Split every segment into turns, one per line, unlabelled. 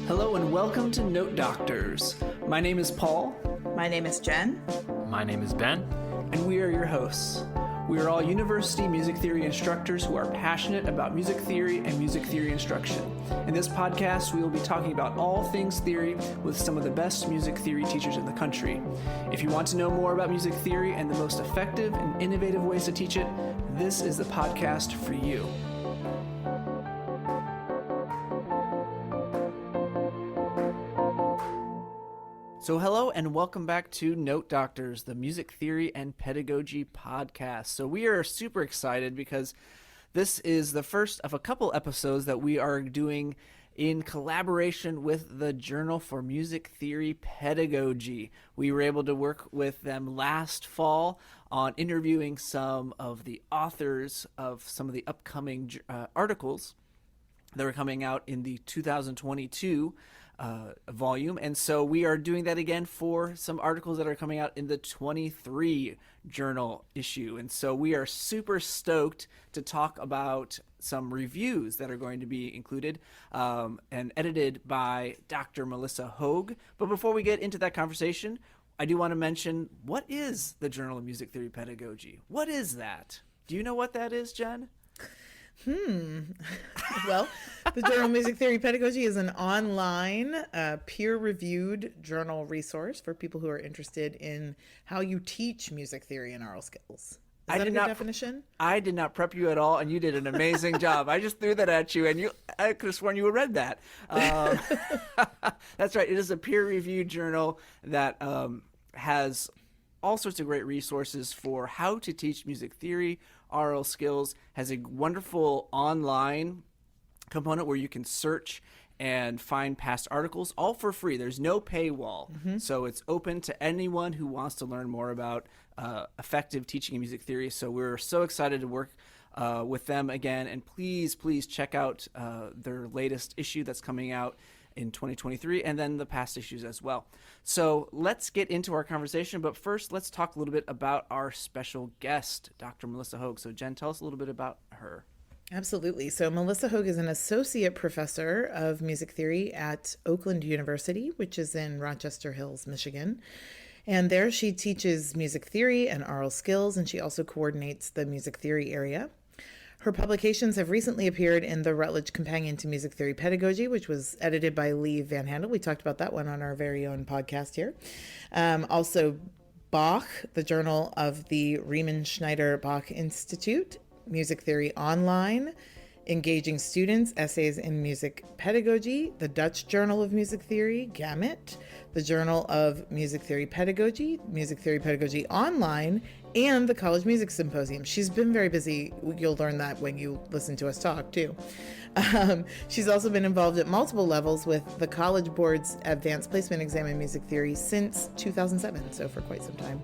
Hello and welcome to Note Doctors. My name is Paul.
My name is Jenn.
My name is Ben.
And we are your hosts. We are all university music theory instructors who are passionate about music theory and music theory instruction. In this podcast, we will be talking about all things theory with some of the best music theory teachers in the country. If you want to know more about music theory and the most effective and innovative ways to teach it, this is the podcast for you. So hello and welcome back to Note Doctors, the music theory and pedagogy podcast. So we are super excited because this is the first of a couple episodes that we are doing in collaboration with the Journal for Music Theory Pedagogy. We were able to work with them last fall on interviewing some of the authors of some of the upcoming articles that are coming out in the 2022 volume, and so we are doing that again for some articles that are coming out in the 23 journal issue. And so we are super stoked to talk about some reviews that are going to be included and edited by Dr. Melissa Hoag. But before we get into that conversation, I do want to mention, what is the Journal of Music Theory Pedagogy? What is that? Do you know what that is, Jen?
Well, the Journal of Music Theory Pedagogy is an online, peer-reviewed journal resource for people who are interested in how you teach music theory and aural skills. Is that a good definition?
I did not prep you at all, and you did an amazing job. I just threw that at you, and I could have sworn you had read that. That's right. It is a peer-reviewed journal that has all sorts of great resources for how to teach music theory, aural skills, has a wonderful online component where you can search and find past articles, all for free. There's no paywall. So it's open to anyone who wants to learn more about effective teaching in music theory. So we're so excited to work with them again. And please check out their latest issue that's coming out in 2023, and then the past issues as well. So let's get into our conversation, but first let's talk a little bit about our special guest, Dr. Melissa Hoag. So Jen, tell us a little bit about her.
Absolutely. So Melissa Hoag is an associate professor of music theory at Oakland University, which is in Rochester Hills, Michigan. And there she teaches music theory and aural skills, and she also coordinates the music theory area. Her publications have recently appeared in the Routledge Companion to Music Theory Pedagogy, which was edited by Lee Van Handel. We talked about that one on our very own podcast here. Also, Bach, the Journal of the Riemann Schneider Bach Institute, Music Theory Online, Engaging Students, Essays in Music Pedagogy, the Dutch Journal of Music Theory, Gamut, the Journal of Music Theory Pedagogy, Music Theory Pedagogy Online, and the College Music Symposium. She's been very busy. You'll learn that when you listen to us talk, too. She's also been involved at multiple levels with the College Board's Advanced Placement Exam in Music Theory since 2007, so for quite some time.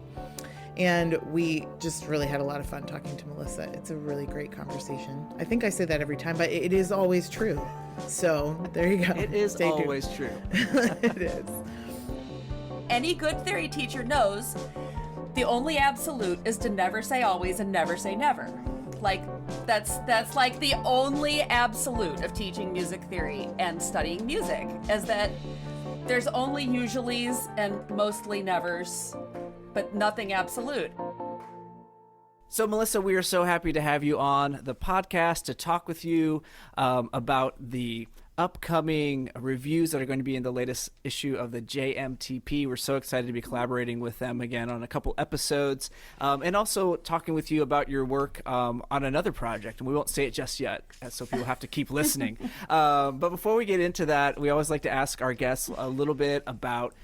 And we just really had a lot of fun talking to Melissa. It's a really great conversation. I think I say that every time, but it is always true. So there you go.
It is always true.
It is.
Any good theory teacher knows the only absolute is to never say always and never say never. Like, that's like the only absolute of teaching music theory and studying music, is that there's only usuallys and mostly nevers, but nothing absolute.
So Melissa, we are so happy to have you on the podcast to talk with you about the upcoming reviews that are going to be in the latest issue of the JMTP. We're so excited to be collaborating with them again on a couple episodes, and also talking with you about your work on another project. And we won't say it just yet, so people have to keep listening. But before we get into that, we always like to ask our guests a little bit about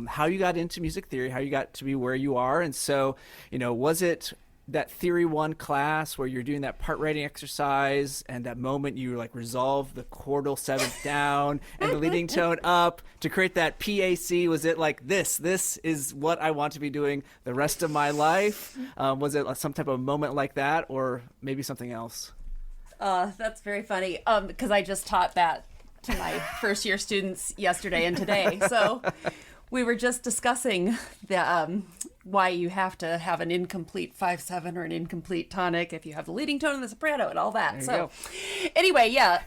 how you got into music theory, how you got to be where you are. And so, was it that Theory 1 class where you're doing that part writing exercise and that moment you resolve the chordal seventh down and the leading tone up to create that PAC? Was it like this is what I want to be doing the rest of my life? Was it some type of moment like that, or maybe something else?
That's very funny, because I just taught that to my first year students yesterday and today. So we were just discussing the why you have to have an incomplete 5/7 or an incomplete tonic if you have the leading tone and the soprano and all that. So anyway, yeah.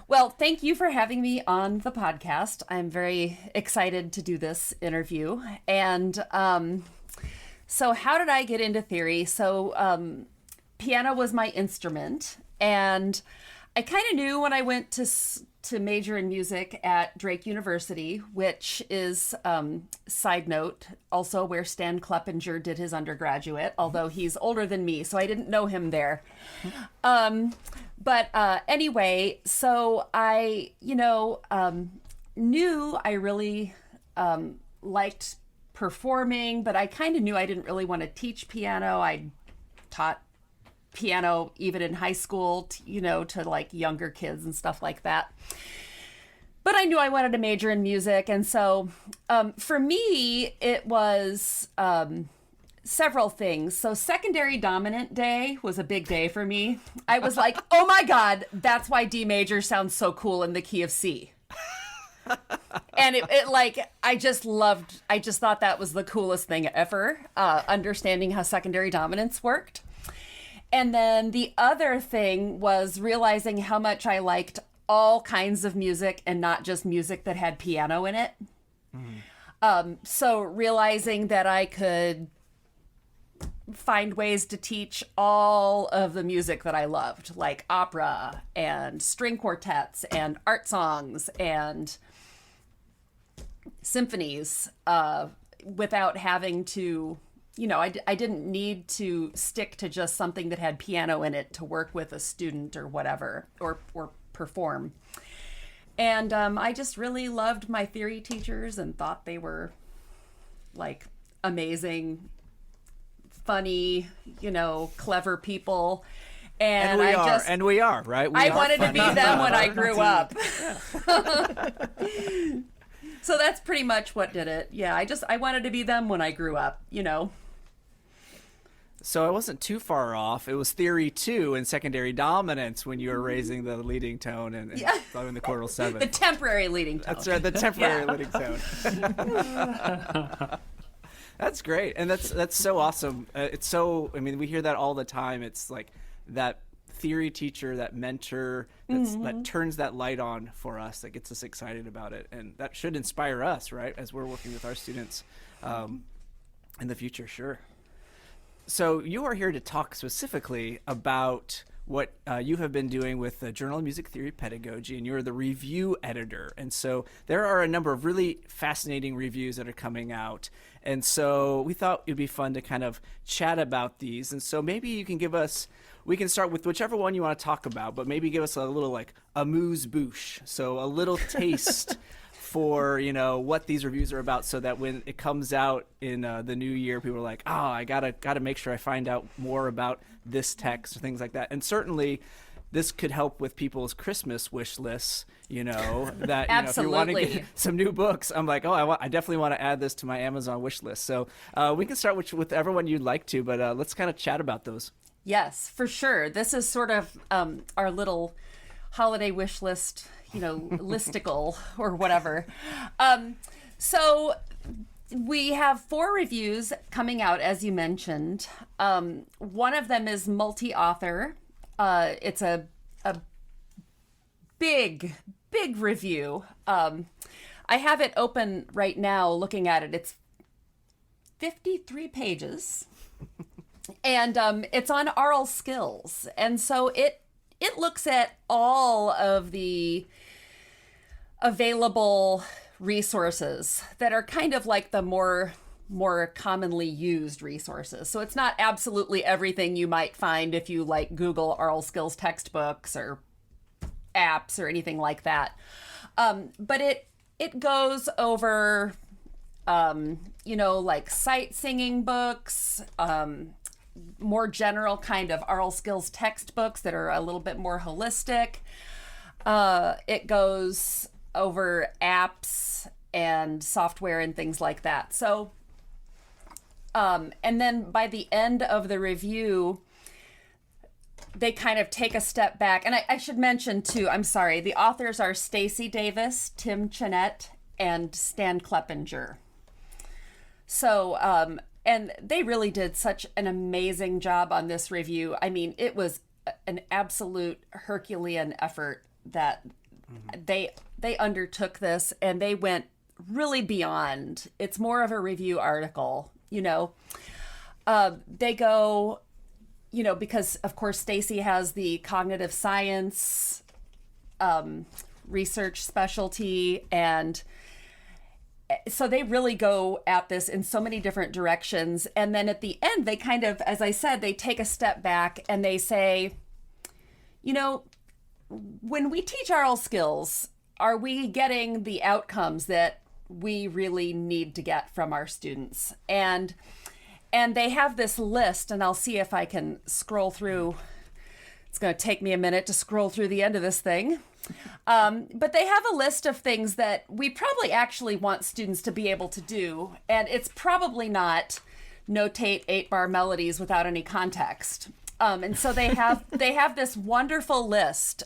Well, thank you for having me on the podcast. I'm very excited to do this interview. And so how did I get into theory? So piano was my instrument. And I kind of knew when I went to major in music at Drake University, which is, side note, also where Stan Kleppinger did his undergraduate, although he's older than me, so I didn't know him there. But anyway, so I, knew I really liked performing, but I kind of knew I didn't really want to teach piano. I taught piano even in high school, to like younger kids and stuff like that. But I knew I wanted to major in music. And so for me, it was several things. So secondary dominant day was a big day for me. I was like, oh my God, that's why D major sounds so cool in the key of C. And I just thought that was the coolest thing ever, understanding how secondary dominance worked. And then the other thing was realizing how much I liked all kinds of music and not just music that had piano in it. So realizing that I could find ways to teach all of the music that I loved, like opera and string quartets and art songs and symphonies, without having to, I didn't need to stick to just something that had piano in it to work with a student or whatever, or perform. And I just really loved my theory teachers and thought they were like amazing, funny, clever people. And
we are, right?
I wanted to be them when I grew up. So that's pretty much what did it. Yeah, I wanted to be them when I grew up,
So I wasn't too far off. It was theory 2 and secondary dominance when you were raising the leading tone and blowing the chordal 7.
The temporary leading tone.
That's right, the temporary leading tone. That's great. And that's so awesome. We hear that all the time. It's like that theory teacher, that mentor that turns that light on for us, that gets us excited about it. And that should inspire us, right, as we're working with our students in the future, sure. So you are here to talk specifically about what you have been doing with the Journal of Music Theory Pedagogy, and you're the review editor. And so there are a number of really fascinating reviews that are coming out. And so we thought it'd be fun to kind of chat about these. And so maybe you can we can start with whichever one you want to talk about, but maybe give us a little like amuse-bouche. So a little taste for what these reviews are about, so that when it comes out in the new year, people are like, oh, I gotta make sure I find out more about this text or things like that. And certainly this could help with people's Christmas wish lists, that if you want to get some new books, I'm like, I definitely want to add this to my Amazon wish list. So we can start with everyone you'd like to, but let's kind of chat about those.
Yes, for sure. This is sort of our little holiday wish list, listicle or whatever. So we have 4 reviews coming out, as you mentioned. One of them is multi-author. It's a big review. I have it open right now looking at it. It's 53 pages. And it's on aural skills. And so it looks at all of the available resources that are kind of like the more commonly used resources. So it's not absolutely everything you might find if you like Google aural skills textbooks or apps or anything like that. But it goes over, like sight singing books, more general kind of aural skills textbooks that are a little bit more holistic. It goes over apps and software and things like that. So, and then by the end of the review, they kind of take a step back. And I should mention too, I'm sorry, the authors are Stacy Davis, Tim Chenette, and Stan Kleppinger. So, and they really did such an amazing job on this review. I mean, it was an absolute Herculean effort that they undertook this and they went really beyond. It's more of a review article, they go, because of course Stacy has the cognitive science research specialty, and so they really go at this in so many different directions. And then at the end, they kind of, as I said, they take a step back and they say, when we teach aural skills, are we getting the outcomes that we really need to get from our students? And they have this list, and I'll see if I can scroll through. It's going to take me a minute to scroll through the end of this thing. But they have a list of things that we probably actually want students to be able to do. And it's probably not notate 8-bar melodies without any context. And so they have this wonderful list.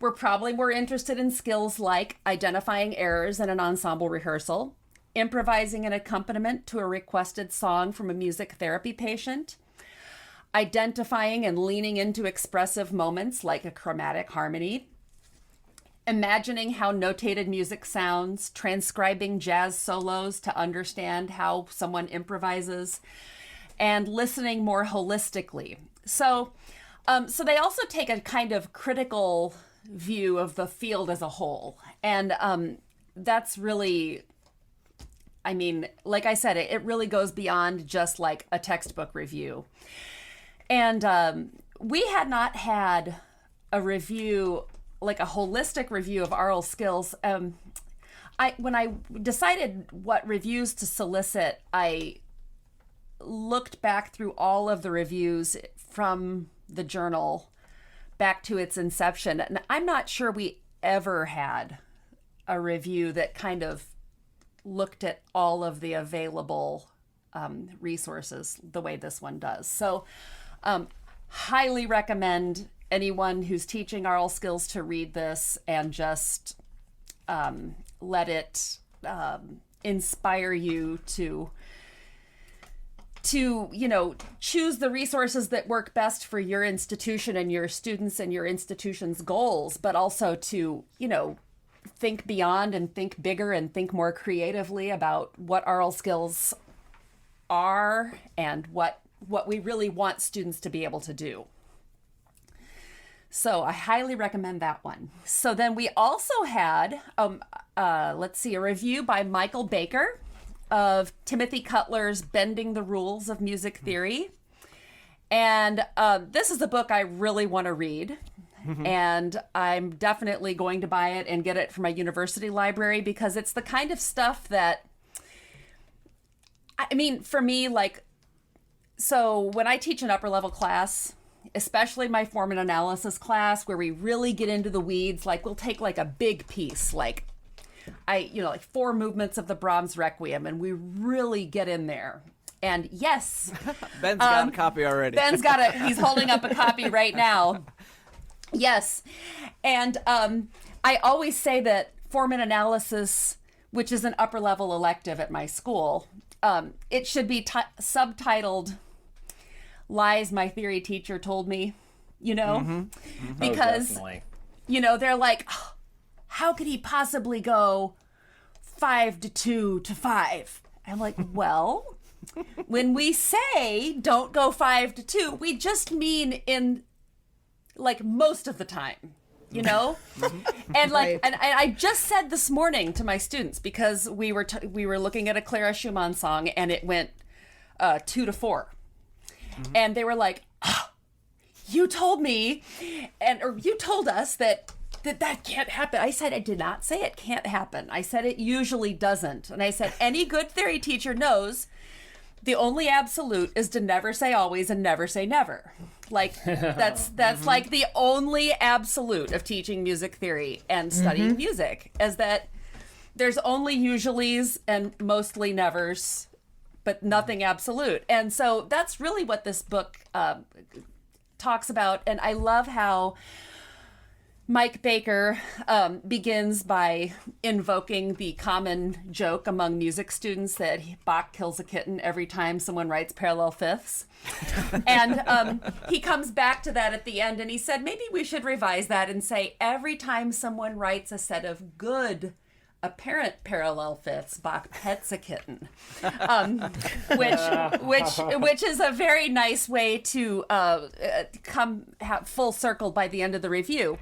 We're probably more interested in skills like identifying errors in an ensemble rehearsal, improvising an accompaniment to a requested song from a music therapy patient, identifying and leaning into expressive moments like a chromatic harmony, imagining how notated music sounds, transcribing jazz solos to understand how someone improvises, and listening more holistically. So they also take a kind of critical view of the field as a whole. And that's really, like I said, it really goes beyond just like a textbook review. And we had not had a review, like a holistic review of aural skills. When I decided what reviews to solicit, I looked back through all of the reviews from the journal back to its inception. And I'm not sure we ever had a review that kind of looked at all of the available resources the way this one does. So highly recommend anyone who's teaching aural skills to read this and just let it inspire you to choose the resources that work best for your institution and your students and your institution's goals, but also to, think beyond and think bigger and think more creatively about what aural skills are and what we really want students to be able to do. So I highly recommend that one. So then we also had, a review by Michael Baker of Timothy Cutler's Bending the Rules of Music Theory. And this is a book I really want to read. And I'm definitely going to buy it and get it from my university library because it's the kind of stuff that, for me, so when I teach an upper level class, especially my form and analysis class where we really get into the weeds, we'll take a big piece, like 4 movements of the Brahms Requiem, and we really get in there. And yes,
Ben's got a copy already.
He's holding up a copy right now. Yes. And I always say that form and analysis, which is an upper level elective at my school, it should be subtitled Lies My Theory Teacher Told Me, because, they're like, oh, how could he possibly go 5 to 2 to 5? I'm like, well, when we say don't go 5 to 2, we just mean in most of the time, and
Right.
and I just said this morning to my students, because we were looking at a Clara Schumann song and it went 2 to 4. And they were like, oh, you told me, or you told us that can't happen. I said, I did not say it can't happen. I said it usually doesn't. And I said, any good theory teacher knows the only absolute is to never say always and never say never. That's the only absolute of teaching music theory and studying music, is that there's only usuallys and mostly nevers, but nothing absolute. And so that's really what this book talks about. And I love how Mike Baker begins by invoking the common joke among music students that Bach kills a kitten every time someone writes parallel fifths. And he comes back to that at the end, and he said, maybe we should revise that and say every time someone writes a set of good apparent parallel fifths, Bach pets a kitten, which is a very nice way to come full circle by the end of the review.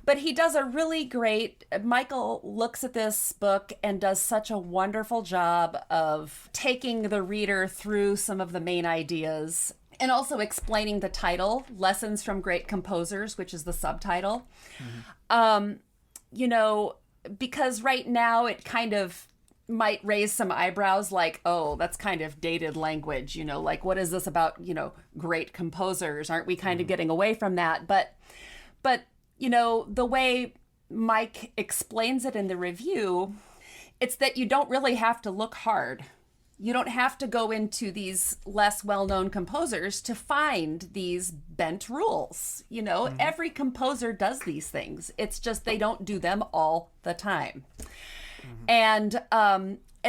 But he does a really great, Michael looks at this book and does such a wonderful job of taking the reader through some of the main ideas and also explaining the title, Lessons from Great Composers, which is the subtitle. Because right now it kind of might raise some eyebrows like, oh, that's kind of dated language, like what is this about, great composers? Aren't we kind of getting away from that? But the way Mike explains it in the review, it's that you don't really have to look hard. You don't have to go into these less well-known composers to find these bent rules. Every composer does these things. It's just they don't do them all the time. And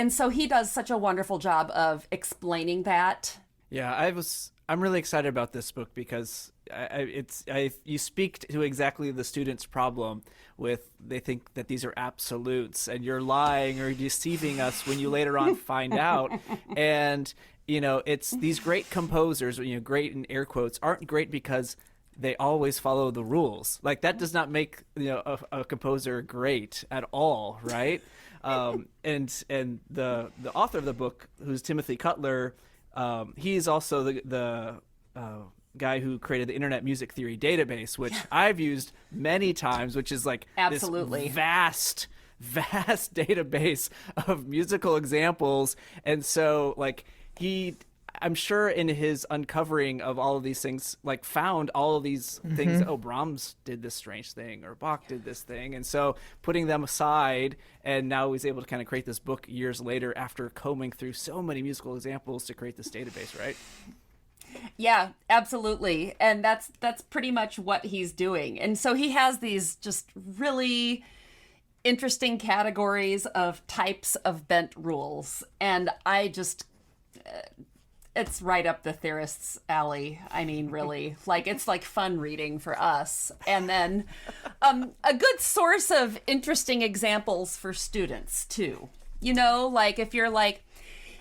so he does such a wonderful job of explaining that.
Yeah, I'm really excited about this book because you speak to exactly the student's problem with they think that these are absolutes and you're lying or deceiving us when you later on find out. And, it's these great composers, great in air quotes, aren't great because they always follow the rules. Like that does not make, a composer great at all, right? And the author of the book, who's Timothy Cutler, he's also the guy who created the Internet Music Theory database, which I've used many times, which is like
absolutely
this vast database of musical examples. And so like I'm sure in his uncovering of all of these things, like found all of these things, oh, Brahms did this strange thing or Bach did this thing. And so putting them aside, and now he's able to kind of create this book years later after combing through so many musical examples to create this database, right?
Yeah, absolutely. And that's pretty much what he's doing. And so he has these just really interesting categories of types of bent rules. And I just, it's right up the theorist's alley. I mean, really, it's like fun reading for us. And then a good source of interesting examples for students too. If you're like,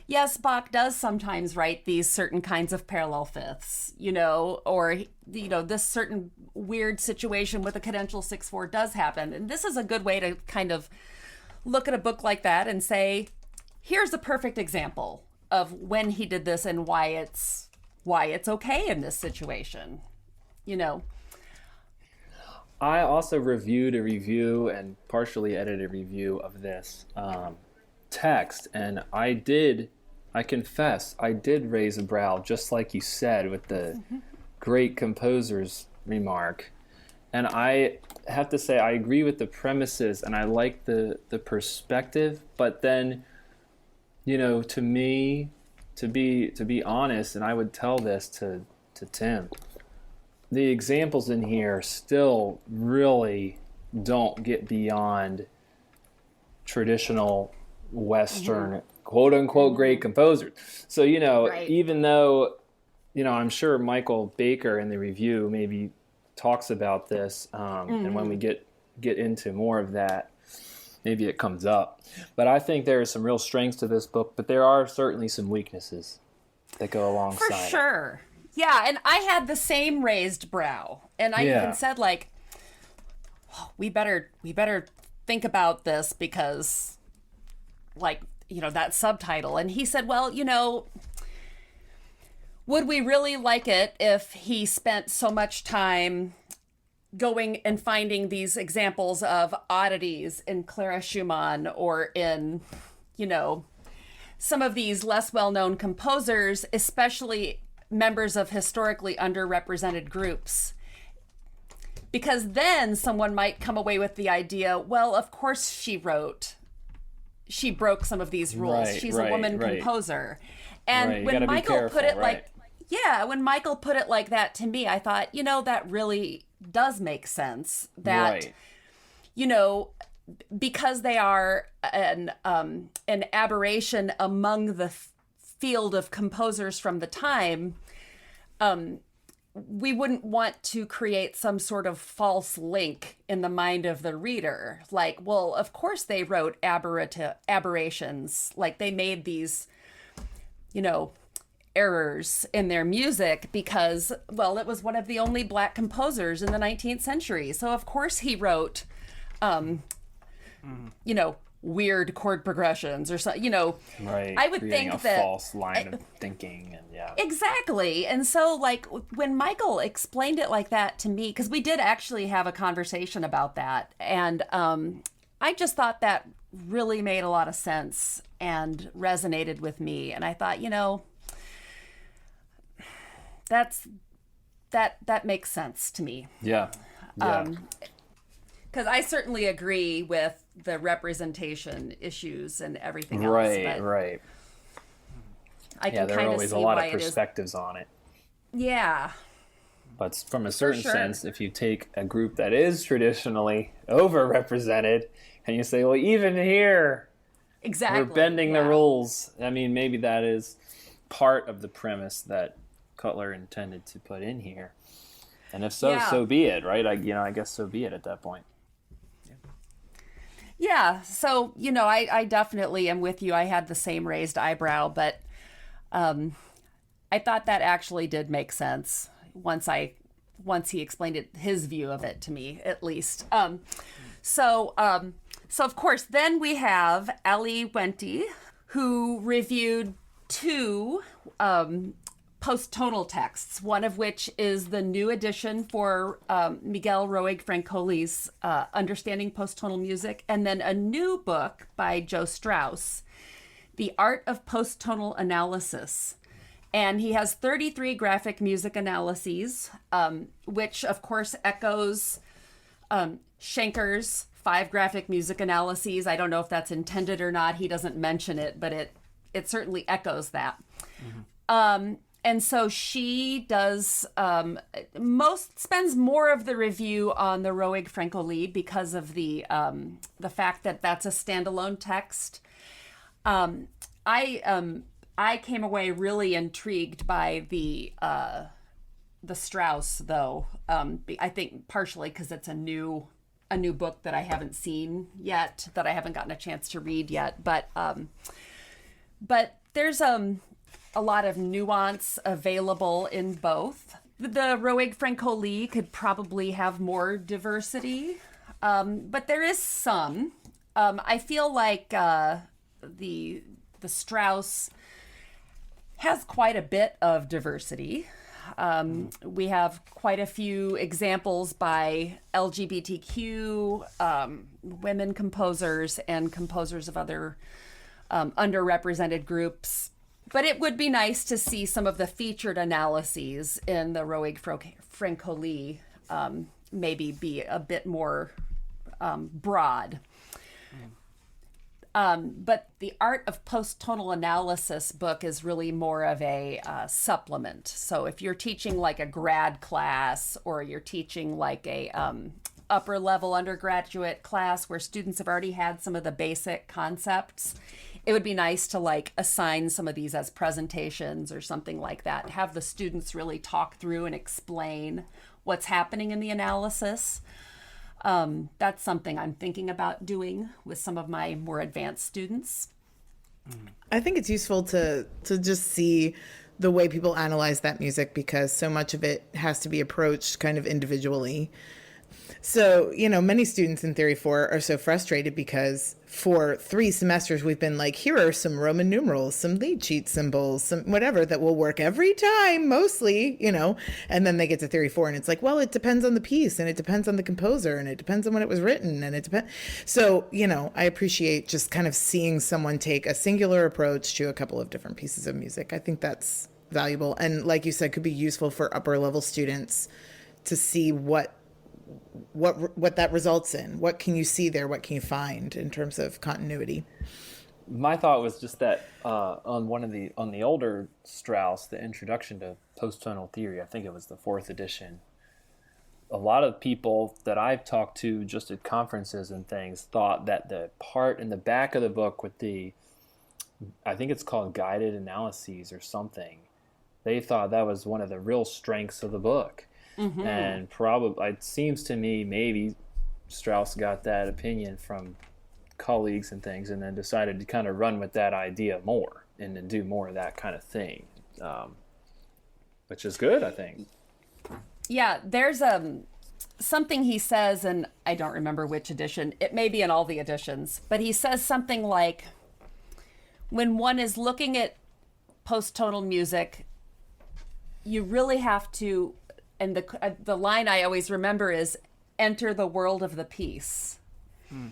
yes, Bach does sometimes write these certain kinds of parallel fifths, or, this certain weird situation with a cadential 6/4 does happen. And this is a good way to kind of look at a book like that and say, here's a perfect example of when he did this and why it's okay in this situation,
I also reviewed a review and partially edited a review of this text, and I confess I did raise a brow, just like you said, with the great composers remark. And I have to say I agree with the premises and I like the perspective, but then to me, to be honest, and I would tell this to Tim, the examples in here still really don't get beyond traditional Western quote unquote great composers. So,
right.
Even though, I'm sure Michael Baker in the review maybe talks about this, and when we get into more of that, maybe it comes up. But I think there are some real strengths to this book, but there are certainly some weaknesses that go alongside.
For sure. Yeah, and I had the same raised brow. And I even said, we better think about this because, that subtitle. And he said, well, would we really like it if he spent so much time going and finding these examples of oddities in Clara Schumann or in, some of these less well-known composers, especially members of historically underrepresented groups? Because then someone might come away with the idea, well, of course she broke some of these rules.
Right,
She's a woman composer. And when Michael put it when Michael put it like that to me, I thought, that does make sense that,
Right.
you know, because they are an aberration among the field of composers from the time, we wouldn't want to create some sort of false link in the mind of the reader. Like, well, of course they wrote aberrations. Like, they made these, you know, errors in their music because, well, it was one of the only Black composers in the 19th century. So, of course, he wrote, you know, weird chord progressions or something, you know.
Right.
I would
Creating
think
a
that
false line of thinking, and yeah.
Exactly. And so, like, when Michael explained it like that to me, because we did actually have a conversation about that, and I just thought that really made a lot of sense and resonated with me. And I thought, you know, that makes sense to me.
Yeah. Yeah.
Because I certainly agree with the representation issues and everything else.
Right.
But
Right.
I
Yeah,
can
there are
kind of
always
see
a lot
why
of
it is.
perspectives on it.
Yeah.
But from a certain
sure.
sense, if you take a group that is traditionally overrepresented and you say, well, even here,
Exactly.
we're bending the
yeah.
rules. I mean, maybe that is part of the premise that Cutler intended to put in here. And if so,
Yeah.
so be it, right? I guess so be it at that point.
Yeah, so, you know, I definitely am with you. I had the same raised eyebrow, but I thought that actually did make sense once he explained it, his view of it to me, at least. So of course, then we have Ellie Wente, who reviewed two post-tonal texts, one of which is the new edition for Miguel Roig Francoli's Understanding Post-Tonal Music, and then a new book by Joe Strauss, The Art of Post-Tonal Analysis. And he has 33 graphic music analyses, which of course echoes Schenker's 5 graphic music analyses. I don't know if that's intended or not. He doesn't mention it, but it certainly echoes that. Mm-hmm. And so she does spends more of the review on the Roig Francoli because of the fact that that's a standalone text. I came away really intrigued by the Strauss, though. I think partially because it's a new book that I haven't seen yet, that I haven't gotten a chance to read yet. But there's a lot of nuance available in both. The Roig Francoli could probably have more diversity, but there is some. I feel like the Strauss has quite a bit of diversity. We have quite a few examples by LGBTQ women composers and composers of other underrepresented groups. But it would be nice to see some of the featured analyses in the Roig Francoli maybe be a bit more broad. But the Art of Post-Tonal Analysis book is really more of a supplement. So if you're teaching like a grad class, or you're teaching like a upper level undergraduate class where students have already had some of the basic concepts, it would be nice to like assign some of these as presentations or something like that. Have the students really talk through and explain what's happening in the analysis. That's something I'm thinking about doing with some of my more advanced students.
I think it's useful to just see the way people analyze that music, because so much of it has to be approached kind of individually. So, you know, many students in Theory 4 are so frustrated because for 3 semesters we've been like, here are some Roman numerals, some lead sheet symbols, some whatever that will work every time, mostly, you know, and then they get to Theory 4 and it's like, well, it depends on the piece, and it depends on the composer, and it depends on when it was written, and it depends. So, you know, I appreciate just kind of seeing someone take a singular approach to a couple of different pieces of music. I think that's valuable. And like you said, could be useful for upper level students to see what that results in. What can you see there? What can you find in terms of continuity?
My thought was just that on the older Strauss, the Introduction to Post-Tonal Theory, I think it was the 4th edition, a lot of people that I've talked to just at conferences and things thought that the part in the back of the book with I think it's called guided analyses or something, they thought that was one of the real strengths of the book. Mm-hmm. And probably, it seems to me, maybe Strauss got that opinion from colleagues and things, and then decided to kind of run with that idea more and then do more of that kind of thing, which is good, I think.
Yeah, there's something he says, and I don't remember which edition. It may be in all the editions, but he says something like, when one is looking at post-tonal music, you really have to, and the line I always remember is, enter the world of the piece. Mm-hmm.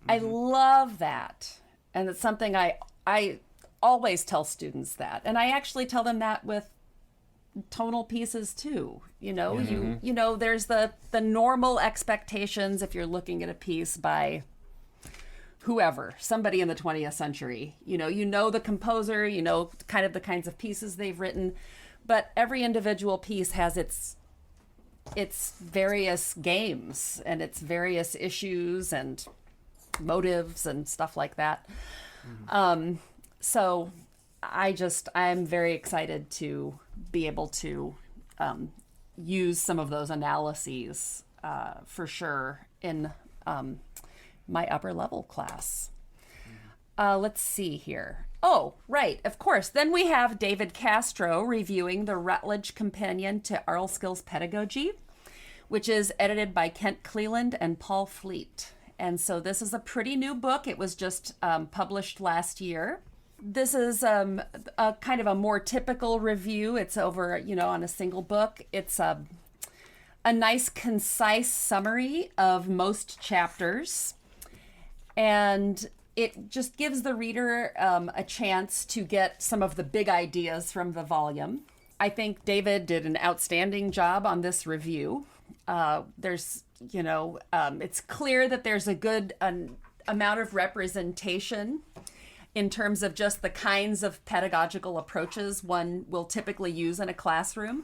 I love that. And it's something I always tell students that. And I actually tell them that with tonal pieces too. Mm-hmm. There's the normal expectations if you're looking at a piece by whoever, somebody in the 20th century. You know the composer, kind of the kinds of pieces they've written, but every individual piece has its various games and its various issues and motives and stuff like that. Mm-hmm. So I'm very excited to be able to use some of those analyses for sure in my upper level class. Mm-hmm. Let's see here. Oh, right, of course. Then we have David Castro reviewing the Rutledge Companion to Aural Skills Pedagogy, which is edited by Kent Cleland and Paul Fleet. And so this is a pretty new book. It was just published last year. This is a kind of a more typical review. It's over, on a single book. It's a nice, concise summary of most chapters. And it just gives the reader a chance to get some of the big ideas from the volume. I think David did an outstanding job on this review. It's clear that there's a good amount of representation in terms of just the kinds of pedagogical approaches one will typically use in a classroom.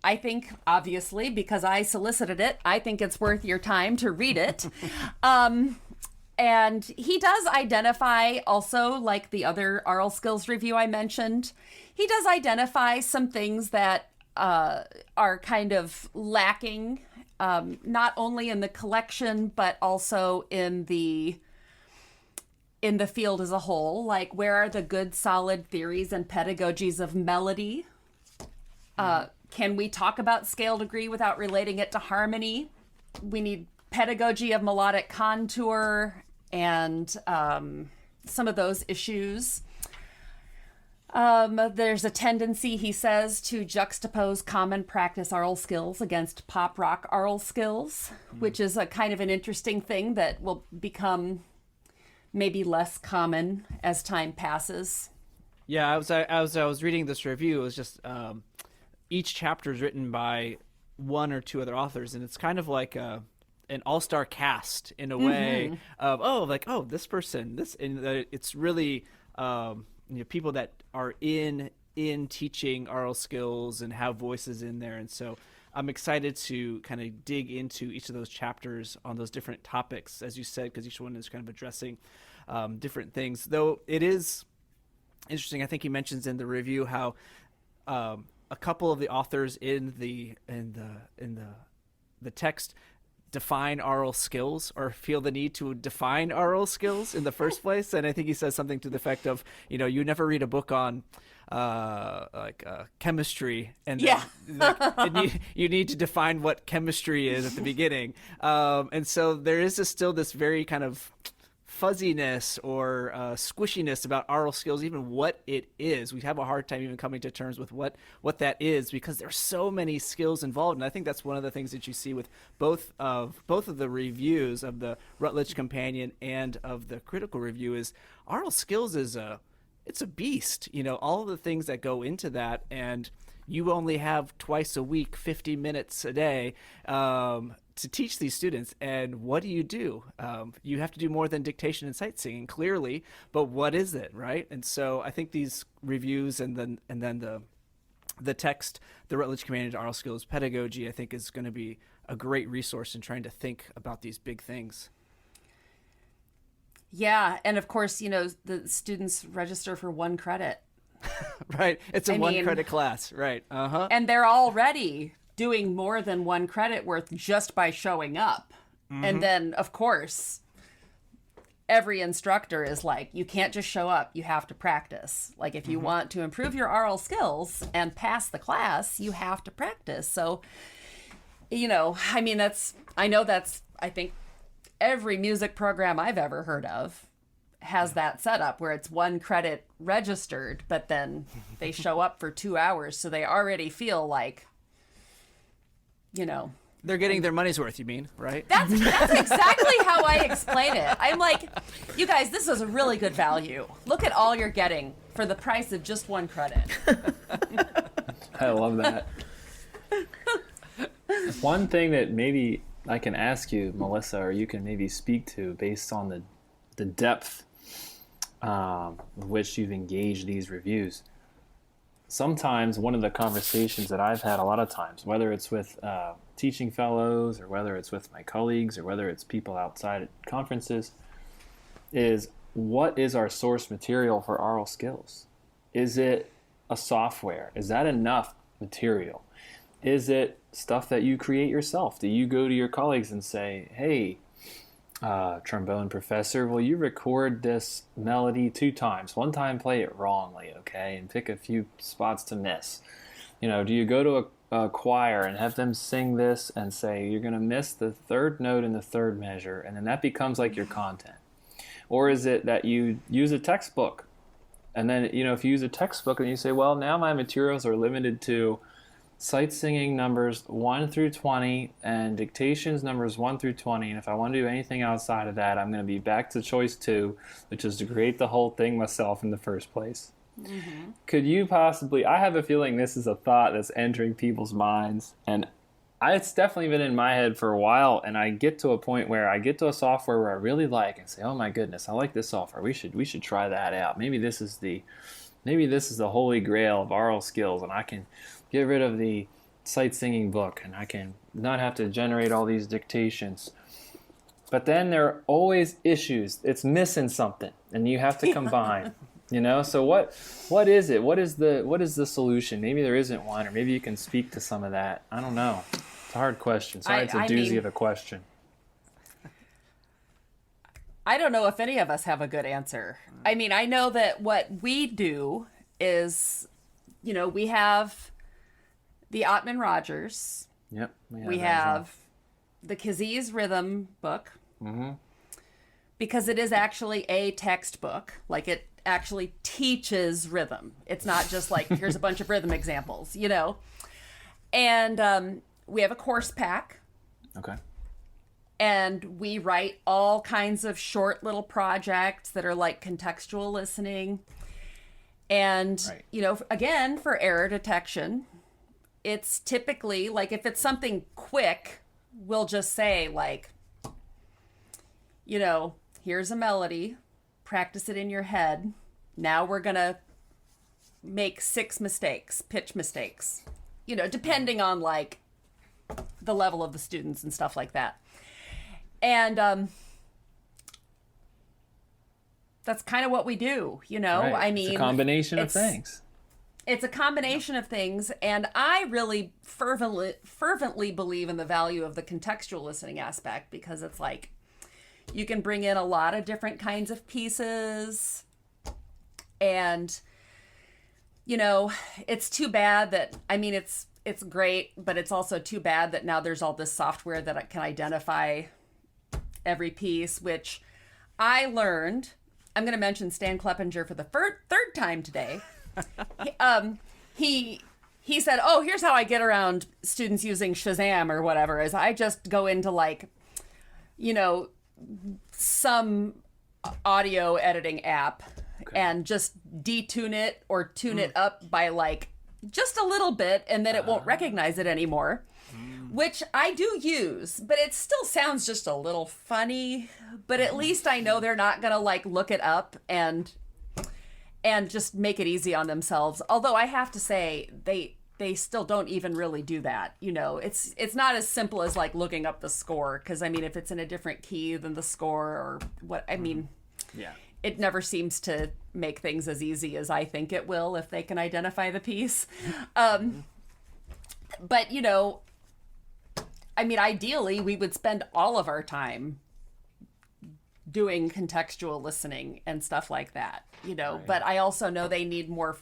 I think, obviously, because I solicited it, I think it's worth your time to read it. And he does identify also, like the other aural skills review I mentioned, he does identify some things that are kind of lacking, not only in the collection, but also in the field as a whole. Like, where are the good, solid theories and pedagogies of melody? Can we talk about scale degree without relating it to harmony? We need pedagogy of melodic contour and some of those issues. There's a tendency, he says, to juxtapose common practice aural skills against pop rock aural skills, which is a kind of an interesting thing that will become maybe less common as time passes.
Yeah, I was reading this review. It was just each chapter is written by one or two other authors, and it's kind of like an all-star cast in a way of this person, and it's really people that are in teaching aural skills and have voices in there. And so I'm excited to kind of dig into each of those chapters on those different topics, as you said, because each one is kind of addressing different things. Though it is interesting, I think he mentions in the review how a couple of the authors in the text define aural skills or feel the need to define aural skills in the first place. And I think he says something to the effect of, you never read a book on chemistry and you need to define what chemistry is at the beginning. And so there is still this very kind of fuzziness or squishiness about aural skills, even what it is. We have a hard time even coming to terms with what that is, because there's so many skills involved. And I think that's one of the things that you see with both of the reviews of the Rutledge Companion and of the critical review is aural skills it's a beast, all of the things that go into that. And you only have twice a week, 50 minutes a day, to teach these students. And what do? You have to do more than dictation and sight singing, clearly, but what is it, right? And so I think these reviews and then the the text, the Routledge Companion to Aural Skills Pedagogy, I think is going to be a great resource in trying to think about these big things.
Yeah, and of course, the students register for 1 credit.
Right. It's a 1 credit class. Right. Uh-huh.
And they're already doing more than 1 credit worth just by showing up. And then, of course, every instructor is like, you can't just show up, you have to practice. Like, if you want to improve your aural skills and pass the class, you have to practice. So, I think every music program I've ever heard of has that setup where it's 1 credit registered, but then they show up for 2 hours. So they already feel like,
They're getting their money's worth, you mean, right?
That's exactly how I explain it. I'm like, you guys, this is a really good value. Look at all you're getting for the price of just 1 credit.
I love that. One thing that maybe I can ask you, Melissa, or you can maybe speak to based on the depth with which you've engaged these reviews. Sometimes one of the conversations that I've had a lot of times, whether it's with teaching fellows or whether it's with my colleagues or whether it's people outside at conferences, is what is our source material for aural skills? Is it a software? Is that enough material? Is it stuff that you create yourself? Do you go to your colleagues and say, hey, trombone professor, will you record this melody 2 times? 1 time play it wrongly, okay, and pick a few spots to miss. Do you go to a choir and have them sing this and say, you're going to miss the 3rd note in the 3rd measure, and then that becomes like your content? Or is it that you use a textbook, and then, if you use a textbook and you say, well, now my materials are limited to sight singing numbers 1 through 20 and dictations numbers 1 through 20, and if I want to do anything outside of that, I'm going to be back to choice 2, which is to create the whole thing myself in the first place. Could you possibly, I have a feeling this is a thought that's entering people's minds, and it's definitely been in my head for a while, and I get to a point where I get to a software where I really like and say, oh my goodness, I like this software, we should try that out. Maybe this is the holy grail of aural skills, and I can get rid of the sight singing book, and I can not have to generate all these dictations. But then there are always issues. It's missing something, and you have to combine. So what is it? What is the solution? Maybe there isn't one, or maybe you can speak to some of that. I don't know. It's a hard question. Sorry, it's a doozy of a question.
I don't know if any of us have a good answer. I mean, I know that what we do is, we have the Ottman Rogers.
Yep.
We have the Kazee Rhythm book. Because it is actually a textbook. Like, it actually teaches rhythm. It's not just like, here's a bunch of rhythm examples, And we have a course pack.
Okay.
And we write all kinds of short little projects that are like contextual listening. And, again, for error detection, it's typically like, if it's something quick, we'll just say like, here's a melody, practice it in your head. Now we're going to make 6 mistakes, pitch mistakes, depending on like the level of the students and stuff like that. And that's kind of what we do,
Right.
I mean,
it's a combination of things.
It's a combination of things, and I really fervently believe in the value of the contextual listening aspect, because it's like you can bring in a lot of different kinds of pieces, and it's too bad that, I mean, it's great, but it's also too bad that now there's all this software that can identify every piece, which I learned. I'm going to mention Stan Kleppinger for the third time today. He said, oh, here's how I get around students using Shazam or whatever, is I just go into like, some audio editing app and just detune it or tune it up by like just a little bit, and then it won't recognize it anymore, which I do use, but it still sounds just a little funny. But at least I know they're not going to like look it up and just make it easy on themselves. Although I have to say, they still don't even really do that. You know, it's not as simple as like looking up the score, because I mean, if it's in a different key than the score or what, I mean,
Yeah.
it never seems to make things as easy as I think it will if they can identify the piece. But, you know, I mean, ideally, we would spend all of our time doing contextual listening and stuff like that, you know,
Right.
but I also know they need more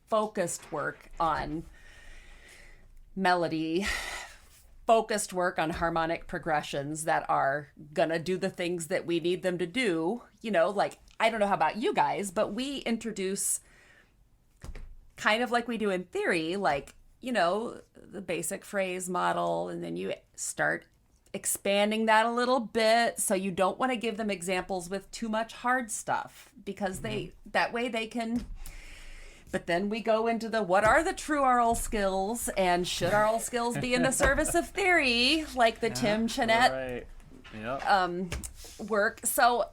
focused work on melody, focused work on harmonic progressions that are gonna do the things that we need them to do. You know, like, I don't know how about you guys, but we introduce, kind of like we do in theory, like, you know, the basic phrase model, and then you start expanding that a little bit. So you don't want to give them examples with too much hard stuff, because that way they can. But then we go into the, what are the true aural skills, and should aural skills be in the service of theory, like the Tim Chenette
Right. Yep.
work. So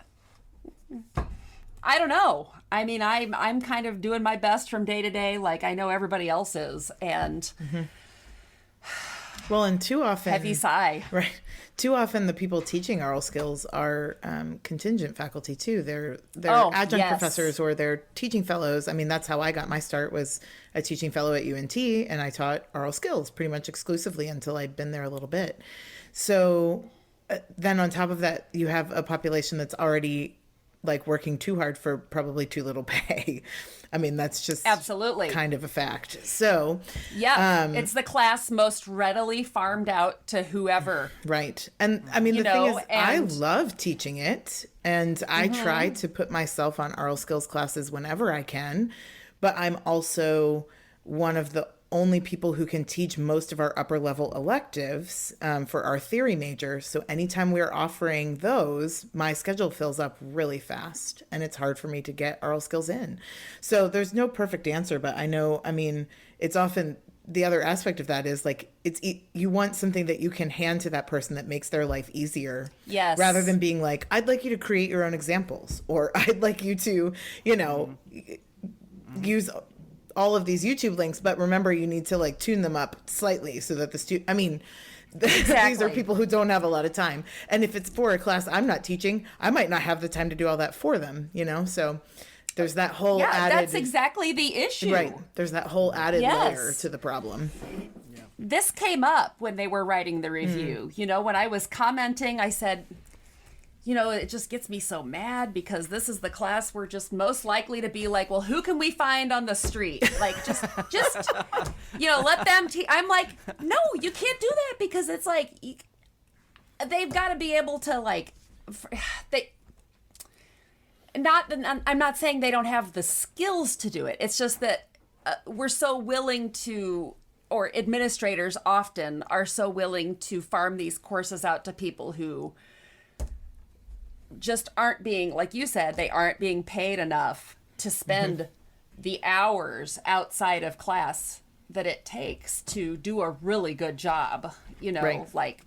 I don't know. I mean, I'm kind of doing my best from day to day, like I know everybody else is, and
Well, and too often,
heavy sigh.
right? Too often, the people teaching aural skills are contingent faculty too. They're adjunct
yes.
professors, or they're teaching fellows. I mean, that's how I got my start, was a teaching fellow at UNT, and I taught aural skills pretty much exclusively until I'd been there a little bit. So then on top of that, you have a population that's already like working too hard for probably too little pay. I mean, that's just
Absolutely.
kind of a fact. So
Yeah, it's the class most readily farmed out to whoever.
right. And I mean,
You
the thing
know,
is, I
and-
love teaching it, and I try to put myself on aural skills classes whenever I can, but I'm also one of the only people who can teach most of our upper level electives for our theory major. So anytime we're offering those, my schedule fills up really fast, and it's hard for me to get aural skills in. So there's no perfect answer, but I know, I mean, it's often the other aspect of that is like, you want something that you can hand to that person that makes their life easier.
Yes.
Rather than being like, I'd like you to create your own examples, or I'd like you to, you know, use all of these YouTube links, but remember, you need to like tune them up slightly so that the student, I mean, these are
Exactly.
people who don't have a lot of time. And if it's for a class I'm not teaching, I might not have the time to do all that for them, you know? So there's that whole
Yeah,
added,
that's exactly the issue.
right. There's that whole added
Yes.
layer to the problem.
This came up when they were writing the review. You know, when I was commenting, I said, you know, it just gets me so mad, because this is the class we're just most likely to be like, well, who can we find on the street? Like, just, you know, let them I'm like, no, you can't do that, because it's like, they've got to be able to like, I'm not saying they don't have the skills to do it. It's just that we're so willing to, or administrators often are so willing to farm these courses out to people who just aren't being, like you said, they aren't being paid enough to spend the hours outside of class that it takes to do a really good job, you know,
Right.
like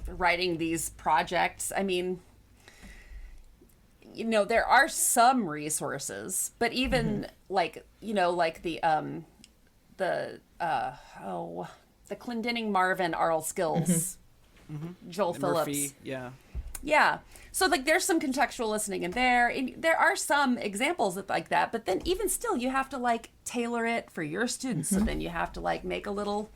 writing these projects. I mean, you know, there are some resources, but even like, you know, like the Clendenning Marvin aural skills, Joel Phillips.
Murphy, yeah.
Yeah. So like there's some contextual listening in there. And there are some examples of like that, but then even still you have to like tailor it for your students. So then you have to like make a little,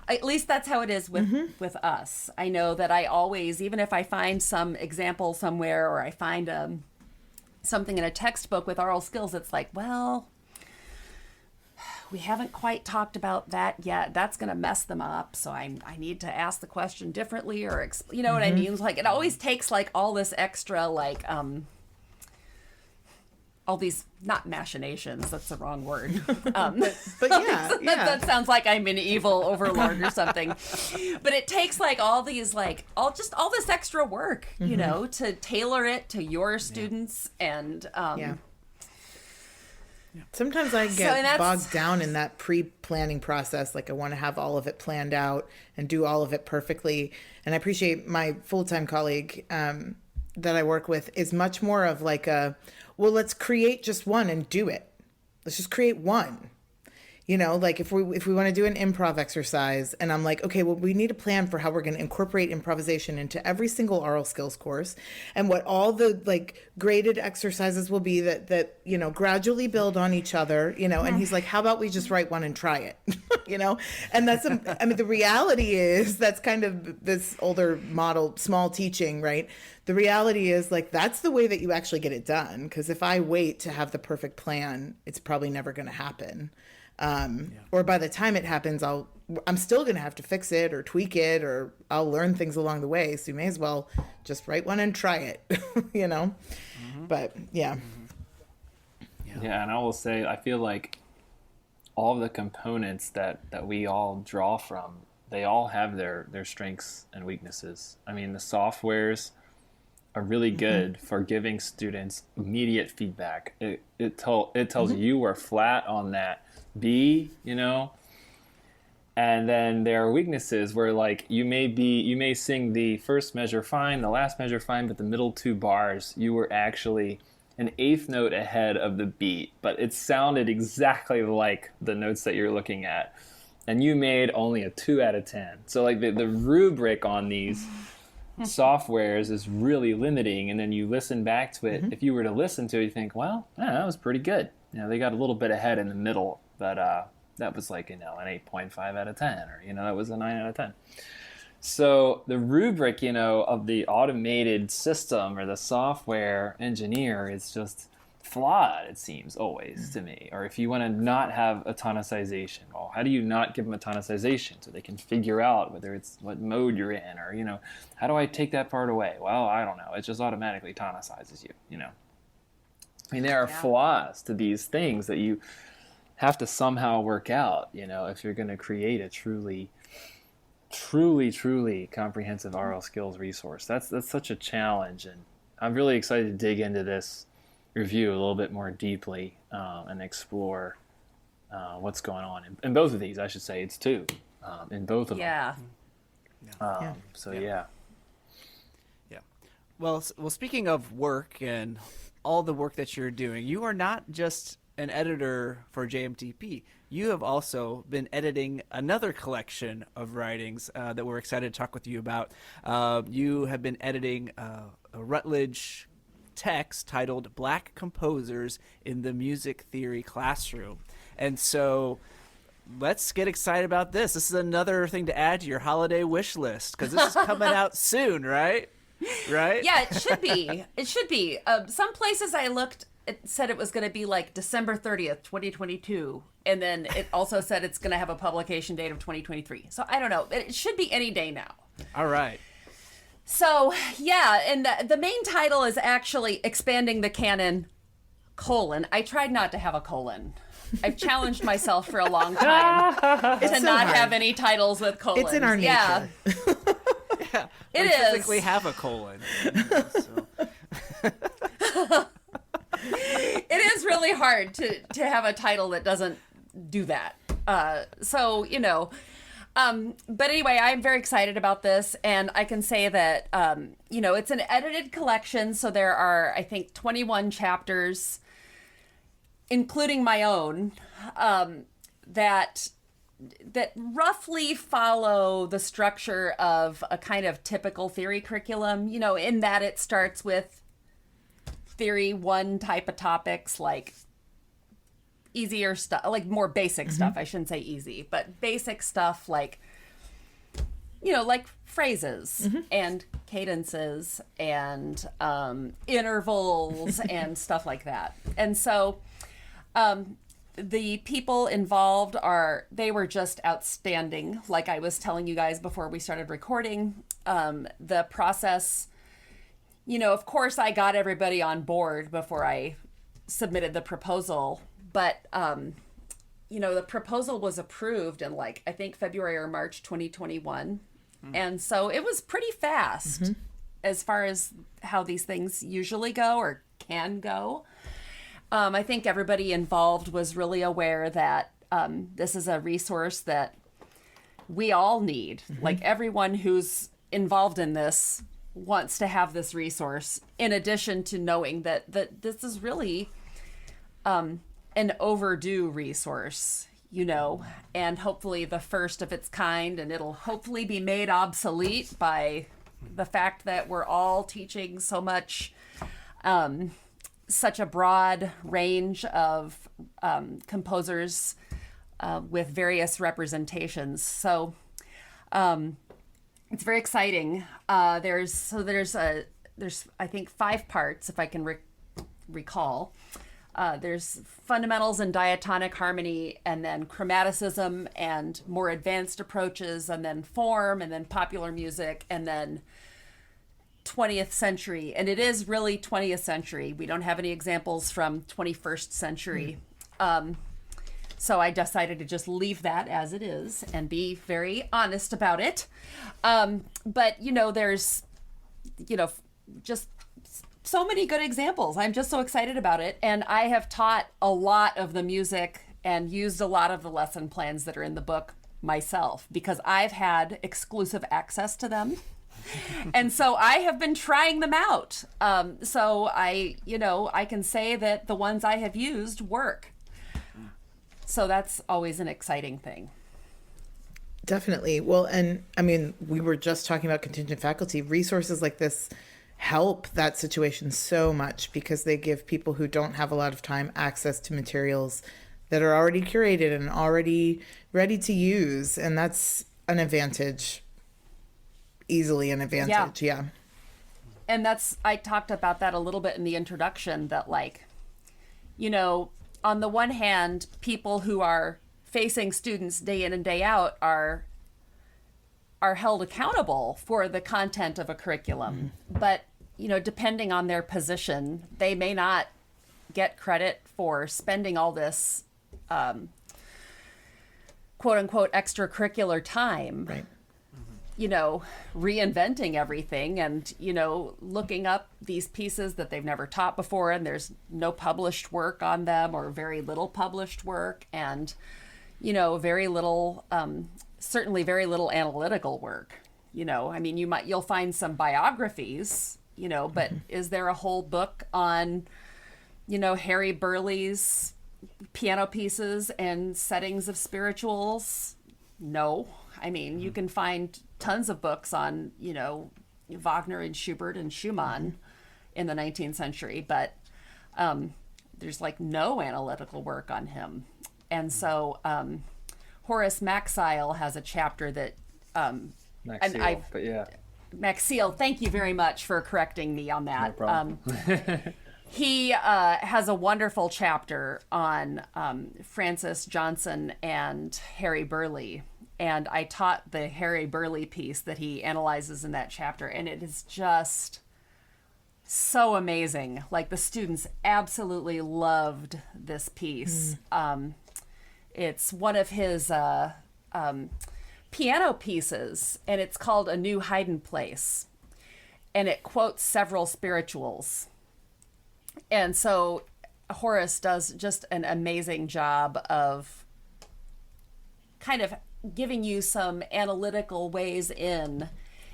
at least that's how it is with us. I know that I always, even if I find some example somewhere, or I find something in a textbook with aural skills, it's like, well, we haven't quite talked about that yet. That's going to mess them up. So I need to ask the question differently, or, you know what I mean? Like, it always takes like all this extra, like, all these, not machinations, that's the wrong word.
But yeah,
That sounds like I'm an evil overlord or something. But it takes like all these, like, all this extra work, you know, to tailor it to your students. And,
yeah. Sometimes I
and
get
that's-
bogged down in that pre-planning process. Like, I want to have all of it planned out and do all of it perfectly. And I appreciate my full-time colleague that I work with is much more of like well, let's create just one and do it. Let's just create one. You know, like if we want to do an improv exercise and I'm like, okay, well, we need a plan for how we're going to incorporate improvisation into every single aural skills course, and what all the like graded exercises will be that you know, gradually build on each other, you know. And he's like, how about we just write one and try it? You know. And that's I mean, the reality is that's kind of this older model, small teaching, right? The reality is, like, that's the way that you actually get it done, because if I wait to have the perfect plan, it's probably never going to happen. Or by the time it happens, I'm still going to have to fix it or tweak it, or I'll learn things along the way. So you may as well just write one and try it, you know? But yeah.
Yeah. And I will say, I feel like all of the components that we all draw from, they all have their strengths and weaknesses. I mean, the softwares are really good for giving students immediate feedback. It tells you we're flat on that B, you know. And then there are weaknesses where, like, you may sing the first measure fine, the last measure fine, but the middle 2 bars you were actually an eighth note ahead of the beat, but it sounded exactly like the notes that you're looking at, and you made only a 2 out of 10. So like the rubric on these softwares is really limiting, and then you listen back to it. If you were to listen to it, you think, well, that was pretty good. You know, they got a little bit ahead in the middle, but that was like, you know, an 8.5 out of 10, or, you know, that was a 9 out of 10. So the rubric, you know, of the automated system or the software engineer is just flawed, it seems, always to me. Or if you want to not have a tonicization, well, how do you not give them a tonicization so they can figure out whether it's what mode you're in, or, you know, how do I take that part away? Well, I don't know. It just automatically tonicizes you, you know. I mean, there are flaws to these things that you have to somehow work out, you know, if you're going to create a truly comprehensive aural skills resource. That's such a challenge, and I'm really excited to dig into this review a little bit more deeply and explore what's going on in both of these. I should say it's 2 in both of them. So yeah.
Well, speaking of work and all the work that you're doing, you are not just an editor for JMTP. You have also been editing another collection of writings that we're excited to talk with you about. You have been editing a Routledge text titled Black Composers in the Music Theory Classroom. And so let's get excited about this. This is another thing to add to your holiday wish list, because this is coming out soon, right? Right?
Yeah, it should be. It should be. Some places I looked, it said it was going to be like December 30th, 2022. And then it also said it's going to have a publication date of 2023. So I don't know. It should be any day now.
All right.
So, yeah, and the main title is actually Expanding the Canon, : I tried not to have a colon. I've challenged myself for a long time to not have any titles with colons.
It's in our nature.
Yeah.
Yeah,
It
we
is.
physically have a colon. So.
It is really hard to have a title that doesn't do that. So, you know, but anyway, I'm very excited about this, and I can say that, you know, it's an edited collection. So there are, I think, 21 chapters, including my own, that roughly follow the structure of a kind of typical theory curriculum, you know, in that it starts with theory 1 type of topics, like easier stuff, like more basic stuff. I shouldn't say easy, but basic stuff like, you know, like phrases and cadences and intervals and stuff like that. And so the people involved they were just outstanding. Like I was telling you guys before we started recording, the process, you know, of course I got everybody on board before I submitted the proposal, but, you know, the proposal was approved in like, I think February or March 2021. And so it was pretty fast as far as how these things usually go or can go. I think everybody involved was really aware that this is a resource that we all need. Like everyone who's involved in this wants to have this resource, in addition to knowing that this is really an overdue resource. and hopefully the first of its kind, and it'll hopefully be made obsolete by the fact that we're all teaching so much, such a broad range of composers with various representations. So it's very exciting. There's I think 5 parts, if I can recall. There's fundamentals in diatonic harmony, and then chromaticism and more advanced approaches, and then form, and then popular music, and then 20th century. And it is really 20th century. We don't have any examples from 21st century. So I decided to just leave that as it is and be very honest about it. But, there's, just so many good examples. I'm just so excited about it. And I have taught a lot of the music and used a lot of the lesson plans that are in the book myself, because I've had exclusive access to them. And so I have been trying them out. So I can say that the ones I have used work. So that's always an exciting thing.
Definitely. Well, and I mean, we were just talking about contingent faculty. Resources like this help that situation so much, because they give people who don't have a lot of time access to materials that are already curated and already ready to use. And that's an advantage, easily an advantage. Yeah.
And I talked about that a little bit in the introduction, that on the one hand, people who are facing students day in and day out are held accountable for the content of a curriculum. Mm-hmm. But, depending on their position, they may not get credit for spending all this quote unquote extracurricular time.
Right.
Reinventing everything and, looking up these pieces that they've never taught before, and there's no published work on them, or very little published work, and, very little, certainly very little analytical work. You'll find some biographies, but is there a whole book on, Harry Burleigh's piano pieces and settings of spirituals? No. You can find tons of books on, Wagner and Schubert and Schumann in the 19th century, but there's no analytical work on him. And so Horace Maxile has a chapter that... Maxile, thank you very much for correcting me on that.
No problem.
He has a wonderful chapter on Francis Johnson and Harry Burleigh. And I taught the Harry Burleigh piece that he analyzes in that chapter, and it is just so amazing. The students absolutely loved this piece. It's one of his piano pieces, and it's called A New Hiding Place. And it quotes several spirituals. And so Horace does just an amazing job of kind of giving you some analytical ways in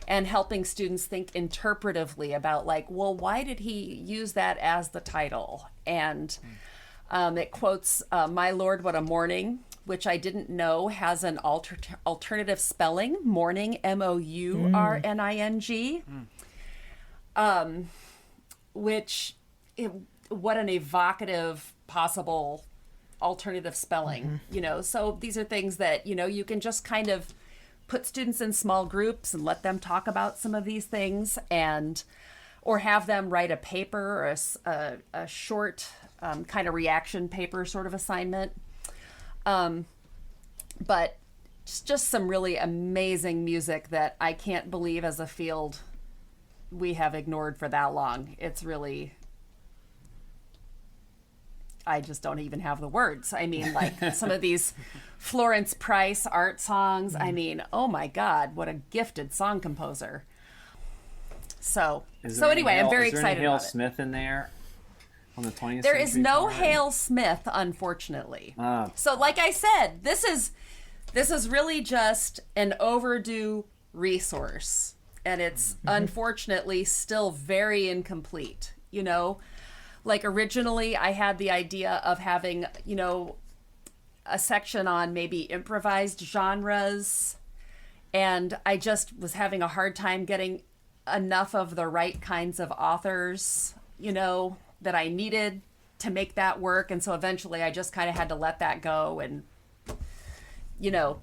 and helping students think interpretively about why did he use that as the title? And it quotes My Lord, What a Morning, which I didn't know has an alternative spelling, morning, M-O-U-R-N-I-N-G, which, what an evocative possible alternative spelling, so these are things that, you can just kind of put students in small groups and let them talk about some of these things, or have them write a paper or a short kind of reaction paper sort of assignment. But just some really amazing music that I can't believe as a field we have ignored for that long. It's really... I just don't even have the words. Some of these Florence Price art songs, oh my God, what a gifted song composer. Anyway, I'm very excited about it.
Is there any Hale Smith in there on the 20th century?
There is no Hale Smith, unfortunately. So like I said, this is really just an overdue resource, and it's unfortunately still very incomplete, Originally, I had the idea of having, a section on maybe improvised genres, and I just was having a hard time getting enough of the right kinds of authors, that I needed to make that work. And so eventually I just kind of had to let that go. And,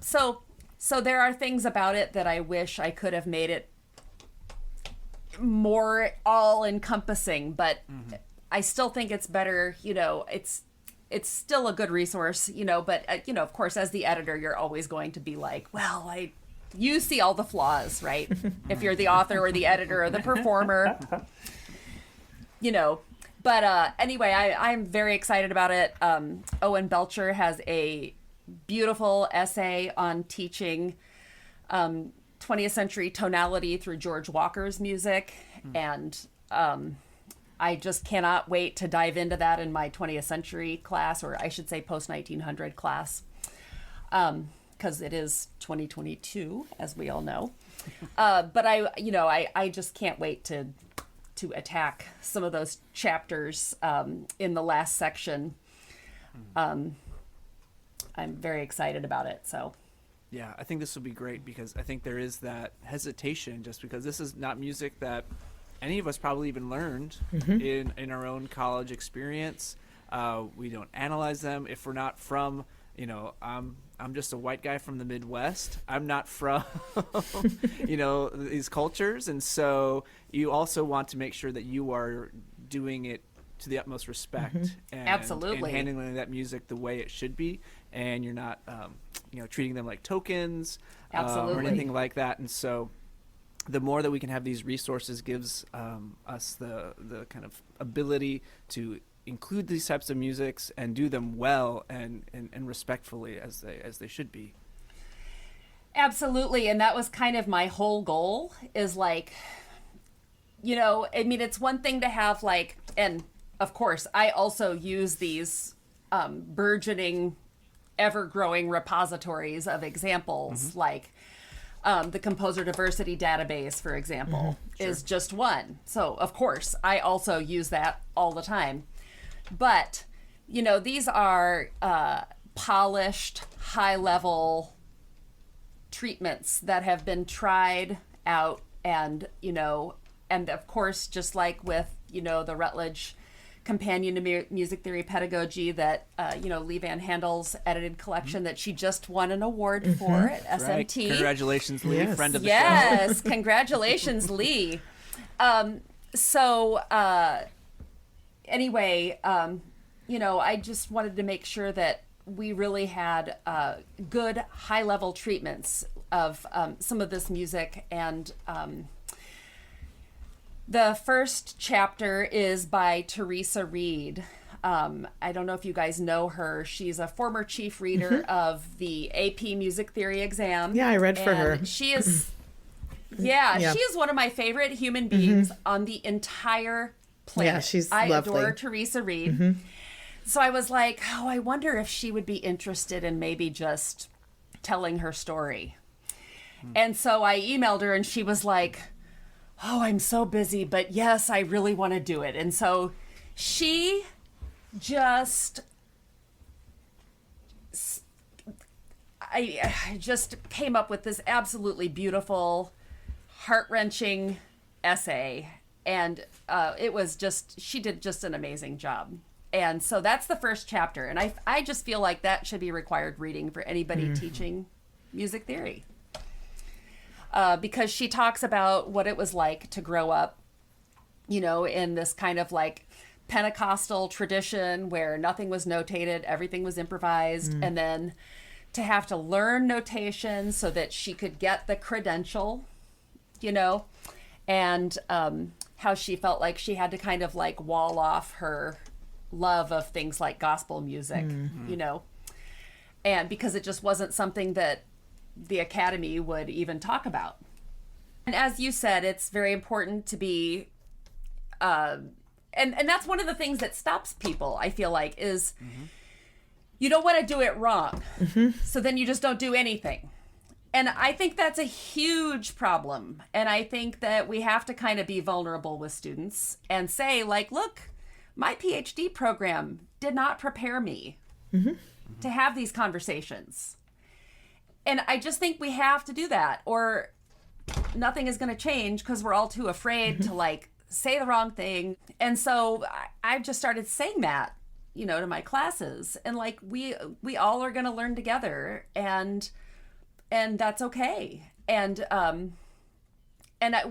so there are things about it that I wish I could have made it more all encompassing, but I still think it's better, it's still a good resource, but of course, as the editor, you're always going to be like, well, you see all the flaws, right? If you're the author or the editor or the performer, but anyway, I'm very excited about it. Owen Belcher has a beautiful essay on teaching 20th century tonality through George Walker's music. And I just cannot wait to dive into that in my 20th century class, or I should say post-1900 class, because it is 2022, as we all know. But I just can't wait to attack some of those chapters in the last section. I'm very excited about it. So,
yeah, I think this will be great because I think there is that hesitation just because this is not music that any of us probably even learned in our own college experience. We don't analyze them if we're not from, I'm just a white guy from the Midwest. I'm not from, these cultures. And so you also want to make sure that you are doing it to the utmost respect and,
absolutely,
and handling that music the way it should be. And you're not, treating them like tokens or anything like that. And so the more that we can have these resources gives us the kind of ability to include these types of musics and do them well and respectfully as they should be.
Absolutely. And that was kind of my whole goal is like, it's one thing to have and of course I also use these burgeoning, ever-growing repositories of examples like the Composer Diversity Database, for example, is just one. So, of course, I also use that all the time. But, these are polished, high-level treatments that have been tried out and, and of course, just like with, the Rutledge Companion to Music Theory Pedagogy that, Lee Van Handel's edited collection that she just won an award for at SMT.
Right. Congratulations, Lee, friend of the show.
Yes, congratulations, Lee. Anyway, I just wanted to make sure that we really had good high-level treatments of some of this music. And the first chapter is by Teresa Reed. I don't know if you guys know her. She's a former chief reader of the AP Music Theory exam.
Yeah, I read for her.
She is, she is one of my favorite human beings on the entire planet.
Yeah, she's
I
lovely.
adore Teresa Reed. So I was like, I wonder if she would be interested in maybe just telling her story. And so I emailed her and she was like, I'm so busy, but yes, I really want to do it. And so she just, I just came up with this absolutely beautiful, heart-wrenching essay. And it was just, she did just an amazing job. And so that's the first chapter. And I just feel like that should be required reading for anybody teaching music theory. Because she talks about what it was like to grow up, in this kind of Pentecostal tradition where nothing was notated, everything was improvised, and then to have to learn notation so that she could get the credential, and how she felt like she had to kind of wall off her love of things like gospel music, and because it just wasn't something that the academy would even talk about. And as you said, it's very important to be, and that's one of the things that stops people, I feel like, is you don't want to do it wrong. So then you just don't do anything. And I think that's a huge problem. And I think that we have to kind of be vulnerable with students and say, look, my PhD program did not prepare me to have these conversations. And I just think we have to do that, or nothing is going to change because we're all too afraid to like say the wrong thing. And so I've just started saying that, you know, to my classes, and like we all are going to learn together, and that's okay. And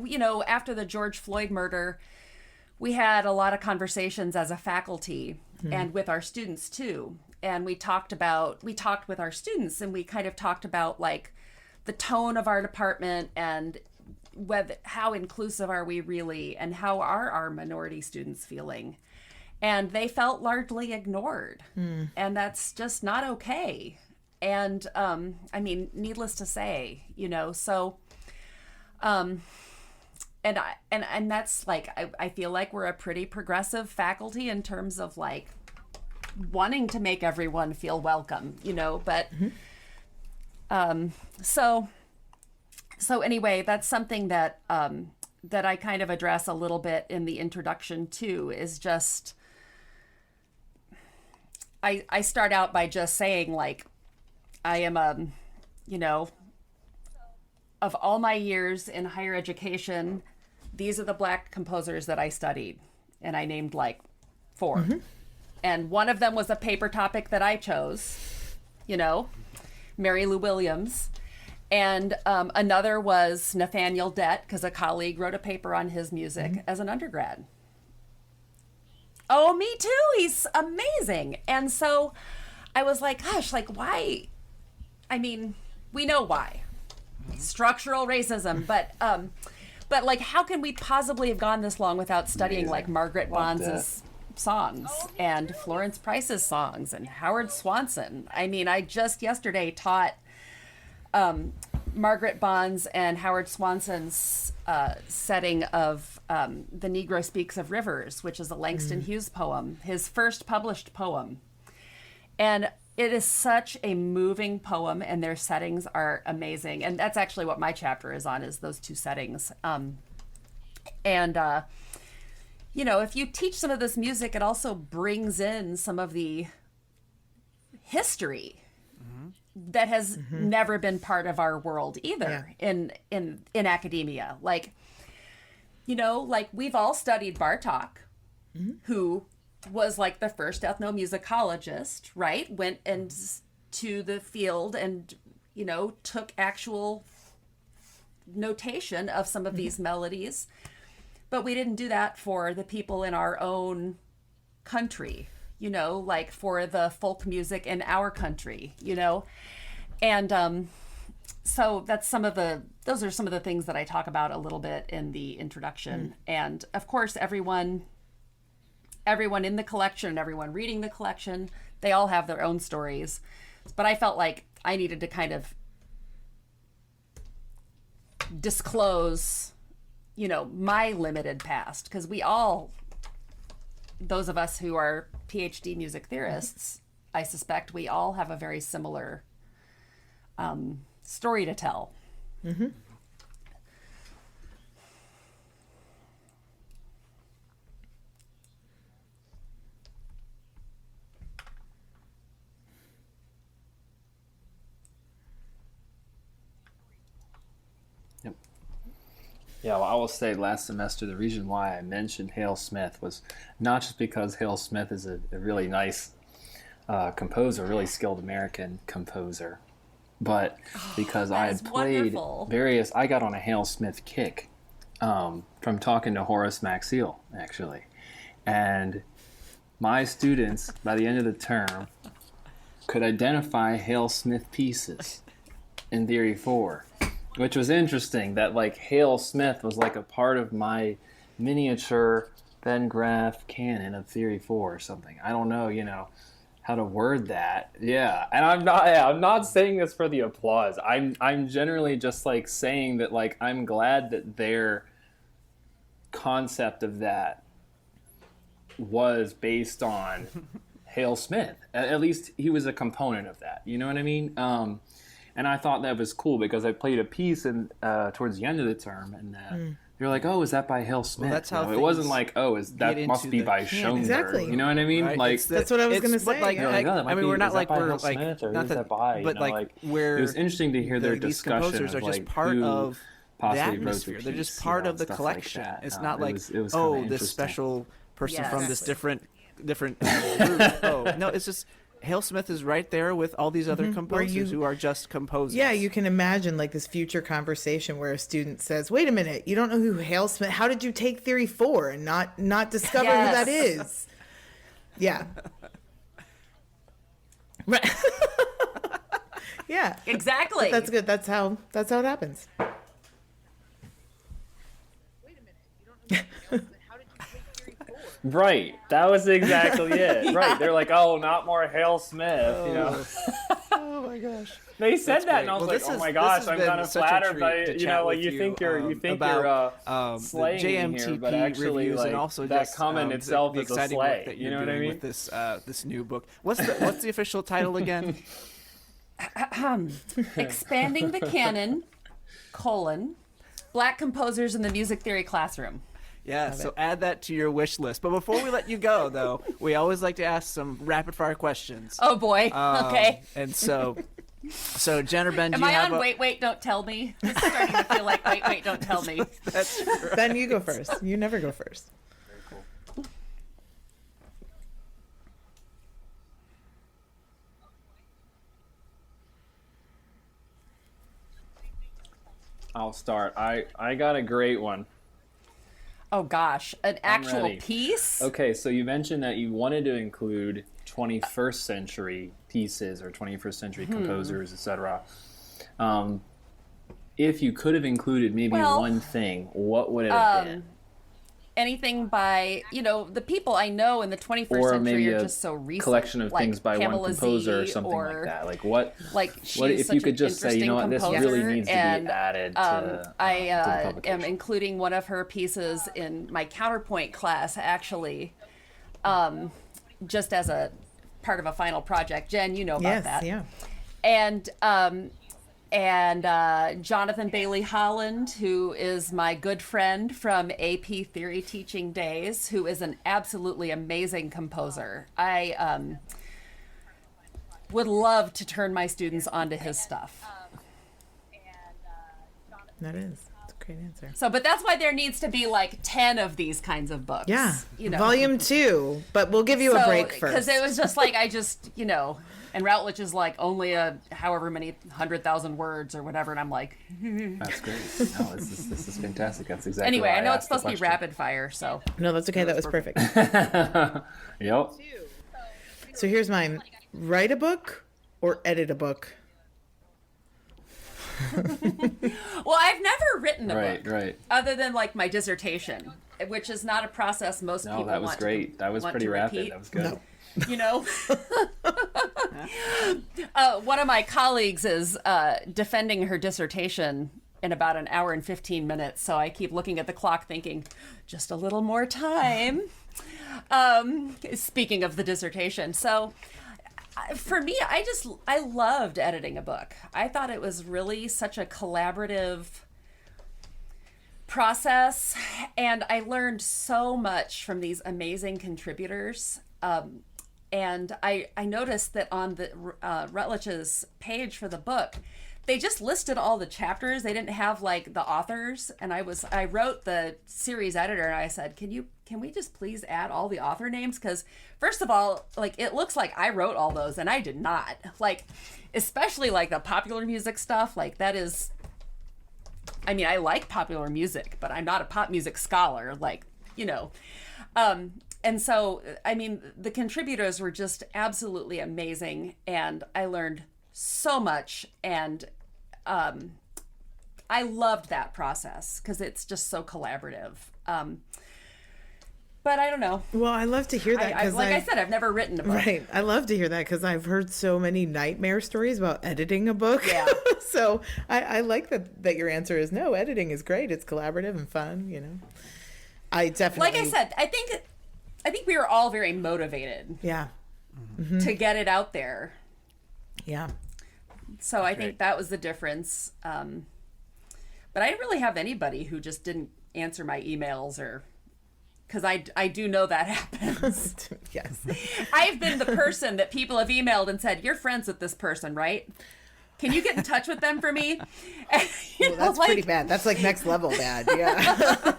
you know, after the George Floyd murder, we had a lot of conversations as a faculty and with our students too. And we talked with our students, and we kind of talked about like the tone of our department, and how inclusive are we really, and how are our minority students feeling. And they felt largely ignored. And that's just not okay. And I mean, needless to say, you know, so and that's like, I feel like we're a pretty progressive faculty in terms of like wanting to make everyone feel welcome, you know, but so anyway, that's something that that I kind of address a little bit in the introduction too, is just I start out by just saying like, I am you know, of all my years in higher education, these are the Black composers that I studied, and I named like 4. And one of them was a paper topic that I chose, you know, Mary Lou Williams. And another was Nathaniel Dett, because a colleague wrote a paper on his music as an undergrad. Oh, me too. He's amazing. And so I was like, gosh, like why? I mean, we know why. Structural racism, but like how can we possibly have gone this long without studying like Margaret Bonds' songs and Florence Price's songs and Howard Swanson? I mean, I just yesterday taught Margaret Bonds and Howard Swanson's setting of The Negro Speaks of Rivers, which is a Langston Hughes poem, his first published poem. And it is such a moving poem, and their settings are amazing. And that's actually what my chapter is on, is those 2 settings. You know, if you teach some of this music, it also brings in some of the history that has never been part of our world either in academia. Like, you know, like we've all studied Bartók, who was like the first ethnomusicologist, right? Went to the field and, you know, took actual notation of some of these melodies. But we didn't do that for the people in our own country, you know, like for the folk music in our country, you know? And so that's those are some of the things that I talk about a little bit in the introduction. And of course, everyone in the collection, everyone reading the collection, they all have their own stories. But I felt like I needed to kind of disclose, you know, my limited past, because we all, those of us who are PhD music theorists, I suspect we all have a very similar story to tell.
Yeah, well, I will say last semester, the reason why I mentioned Hale Smith was not just because Hale Smith is a really nice composer, really skilled American composer, but because I had played I got on a Hale Smith kick from talking to Horace Maxiel, actually. And my students, by the end of the term, could identify Hale Smith pieces in Theory 4. Which was interesting, that like Hale Smith was like a part of my miniature Venn graph canon of Theory 4 or something. I don't know, you know, how to word that. Yeah, and I'm not saying this for the applause. I'm generally just like saying that like I'm glad that their concept of that was based on Hale Smith. At least he was a component of that. You know what I mean? And I thought that was cool because I played a piece towards the end of the term, and you're like, oh, is that by Hale Smith?
that's how
it wasn't
things
like, oh, that
get
must
into
be
the
by
canon.
Schoenberg.
Exactly.
You know what I mean?
Right?
Like,
That's what I was gonna say,
Like,
yeah.
like, oh, that
I
might
mean,
be-
we're not
is that
like
by
we're
Hale
like
Smith, or
not
who's
that,
that by?
but
You know,
like
like,
where
it was interesting to hear their
these
discussion
composers are
of,
just
like,
part
who
of the
possibly wrote the
atmosphere. They're just
piece,
part
you know,
of the
stuff like
collection.
that.
It's
No,
not
it
like,
was kinda
oh, this
interesting.
special person
Yes.
from this different group. Oh, no, it's just Hale Smith is right there with all these other composers who are just composers.
Yeah, you can imagine like this future conversation where a student says, "Wait a minute, you don't know who Hale Smith? How did you take Theory 4 and not discover who that is?" Yeah. Right. Yeah.
Exactly.
That's good. That's how it happens.
Right. That was exactly it. Right. They're like, oh, not more Hale Smith. You know.
Oh my gosh.
They said that, and I was
Well,
like,
this
oh
is-
my
this
gosh,
has
I'm
been
kind of
such a
flattered
treat
by
to
you
chat
know, like
with
you think you're
about,
you're
the
slaying me here,
JMTP
but actually,
reviews
like
and also
that
just
comment itself
the
is a
exciting work
slay.
that
You
you're
know what I
doing
mean?
with this new book. What's the official title again?
Expanding the Canon, Black Composers in the Music Theory Classroom.
Yeah, so add that to your wish list. But before we let you go, though, we always like to ask some rapid fire questions.
Oh boy. Okay.
And so Jenn or Ben, do
Am
you
I
have
on wait, don't tell me? It's starting to feel like wait, don't tell me.
That's right.
Ben, you go first. You never go first.
Very cool. I'll start. I got a great one.
Oh gosh, an actual
ready.
piece?
Okay, so you mentioned that you wanted to include 21st century pieces or 21st century composers, etc. If you could have included maybe
Well,
one thing, what would it have been?
Anything by, the people I know in the 21st
Or
century
maybe
are
a
just so recent.
collection of
like
things by
Pamela
one composer or
Z,
something
or,
like that. Like what?
Like
What
she's
if
such
you could
an
just say, you know what, this
interesting
really
composer,
needs to be
and,
added to
I
the
am
publication.
including one of her pieces in my counterpoint class, actually, just as a part of a final project. Jen, you know about
Yes,
that.
yeah.
And Jonathan Bailey Holland, who is my good friend from AP Theory Teaching Days, who is an absolutely amazing composer. I would love to turn my students onto his stuff.
That is. That's a great answer.
So, but that's why there needs to be like 10 of these kinds of books.
Yeah.
You know.
Volume 2, but we'll give you a break first.
Because it was just like, and Routledge is like only however many 100,000 words or whatever, and I'm like,
That's great. No, this is fantastic. That's exactly
anyway,
why
I know it's
asked the
supposed to be
question.
rapid fire, so.
No, that's okay. That was perfect.
Yep.
So here's mine. Write a book or edit a book?
Well, I've never written a book.
Right.
Other than like my dissertation, which is not a process most
No,
people
that was
want
great.
to
That was
want
pretty
to
rapid.
repeat.
That was good.
No.
You know, one of my colleagues is defending her dissertation in about an hour and 15 minutes. So I keep looking at the clock thinking, just a little more time. Speaking of the dissertation. So for me, I loved editing a book. I thought it was really such a collaborative process. And I learned so much from these amazing contributors. And I noticed that on the Routledge's page for the book, they just listed all the chapters. They didn't have like the authors. And I wrote the series editor and I said, can we just please add all the author names? Because first of all, like it looks like I wrote all those and I did not. Like, especially like the popular music stuff. Like that is, I mean, I like popular music, but I'm not a pop music scholar. Like, and so, I mean, the contributors were just absolutely amazing, and I learned so much, and I loved that process because it's just so collaborative. But I don't know.
Well, I love to hear that because,
like I said, I've never written a book.
Right. I love to hear that because I've heard so many nightmare stories about editing a book.
Yeah.
So I like that your answer is no, editing is great. It's collaborative and fun, I definitely...
Like I said, I think we were all very motivated
Yeah.
to get it out there.
Yeah.
So I think that was the difference. But But I didn't really have anybody who just didn't answer my emails, or because I do know that happens.
Yes.
I've been the person that people have emailed and said, "You're friends with this person, right? Can you get in touch with them for me?" And,
That's pretty bad. That's like next level bad. Yeah.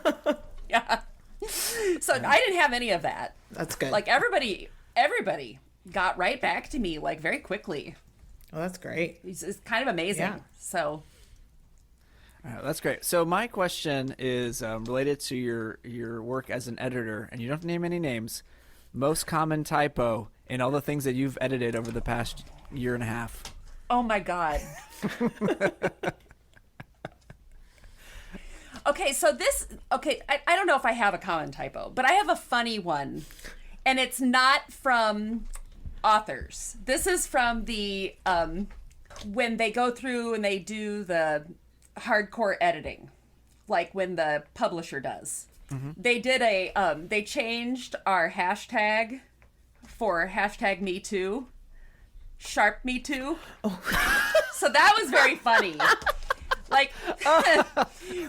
Yeah. So I didn't have any of that.
That's good.
Like everybody got right back to me like very quickly.
Oh, that's great.
It's kind of amazing.
Yeah.
So
All right, that's great. So my question is related to your work as an editor, and you don't have to name any names. Most common typo in all the things that you've edited over the past year and a half.
oh my God. Okay, so I don't know if I have a common typo, but I have a funny one. And it's not from authors. This is from the, when they go through and they do the hardcore editing, like when the publisher does. Mm-hmm. They did they changed our hashtag for hashtag Me Too, Sharp Me Too. Oh. So that was very funny. Like,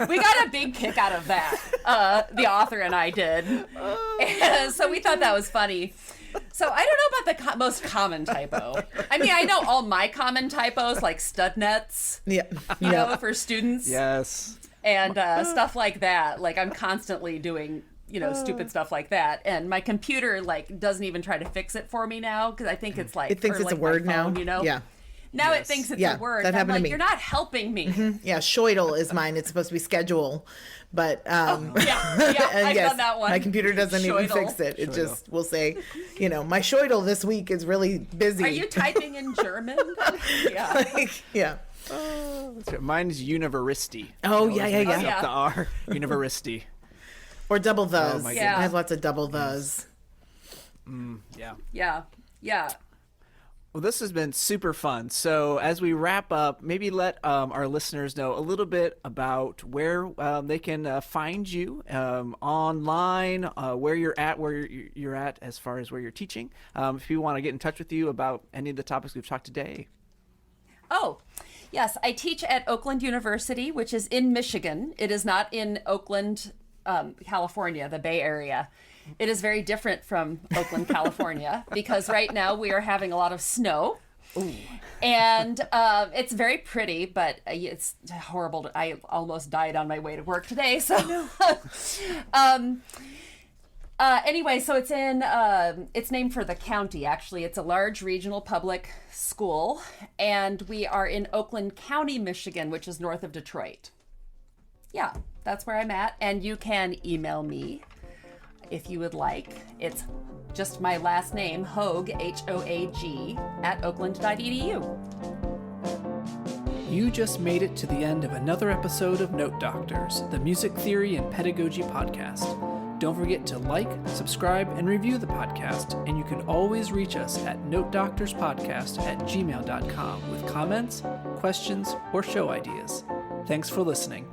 we got a big kick out of that. The author and I did. And so we thought that was funny. So I don't know about the most common typo. I mean, I know all my common typos, like stud nets, you know, for students.
Yes.
And stuff like that. Like, I'm constantly doing, you know, stupid stuff like that. And my computer, like, doesn't even try to fix it for me now, because I think it's like...
It thinks it's
like
a word
phone,
now.
You know?
Yeah.
Now it thinks it's a word.
That happened
I'm like,
to me.
you're not helping me.
Mm-hmm. Yeah, Scheudel is mine. It's supposed to be schedule, but
Yeah, I've done that one.
My computer doesn't even fix it. It just will say, you know, my Scheudel this week is really busy.
Are you typing in German? Yeah.
Like, yeah.
That's right. Mine is University.
Oh,
You know,
yeah.
mix up the R. University.
Or double thes.
my
I
goodness.
have lots of double thes.
Yeah.
Yeah.
Well, this has been super fun. So as we wrap up, maybe let our listeners know a little bit about where they can find you online, where you're at as far as where you're teaching. If you want to get in touch with you about any of the topics we've talked today.
Oh, yes. I teach at Oakland University, which is in Michigan. It is not in Oakland, California, the Bay Area. It is very different from Oakland, California, because right now we are having a lot of snow. Ooh. And it's very pretty, but it's horrible. I almost died on my way to work today. So, anyway, so it's it's named for the county, actually. It's a large regional public school, and we are in Oakland County, Michigan, which is north of Detroit. Yeah, that's where I'm at. And you can email me if you would like. It's just my last name, Hoag, Hoag, at oakland.edu.
You just made it to the end of another episode of Note Doctors, the music theory and pedagogy podcast. Don't forget to like, subscribe, and review the podcast, and you can always reach us at notedoctorspodcast@gmail.com with comments, questions, or show ideas. Thanks for listening.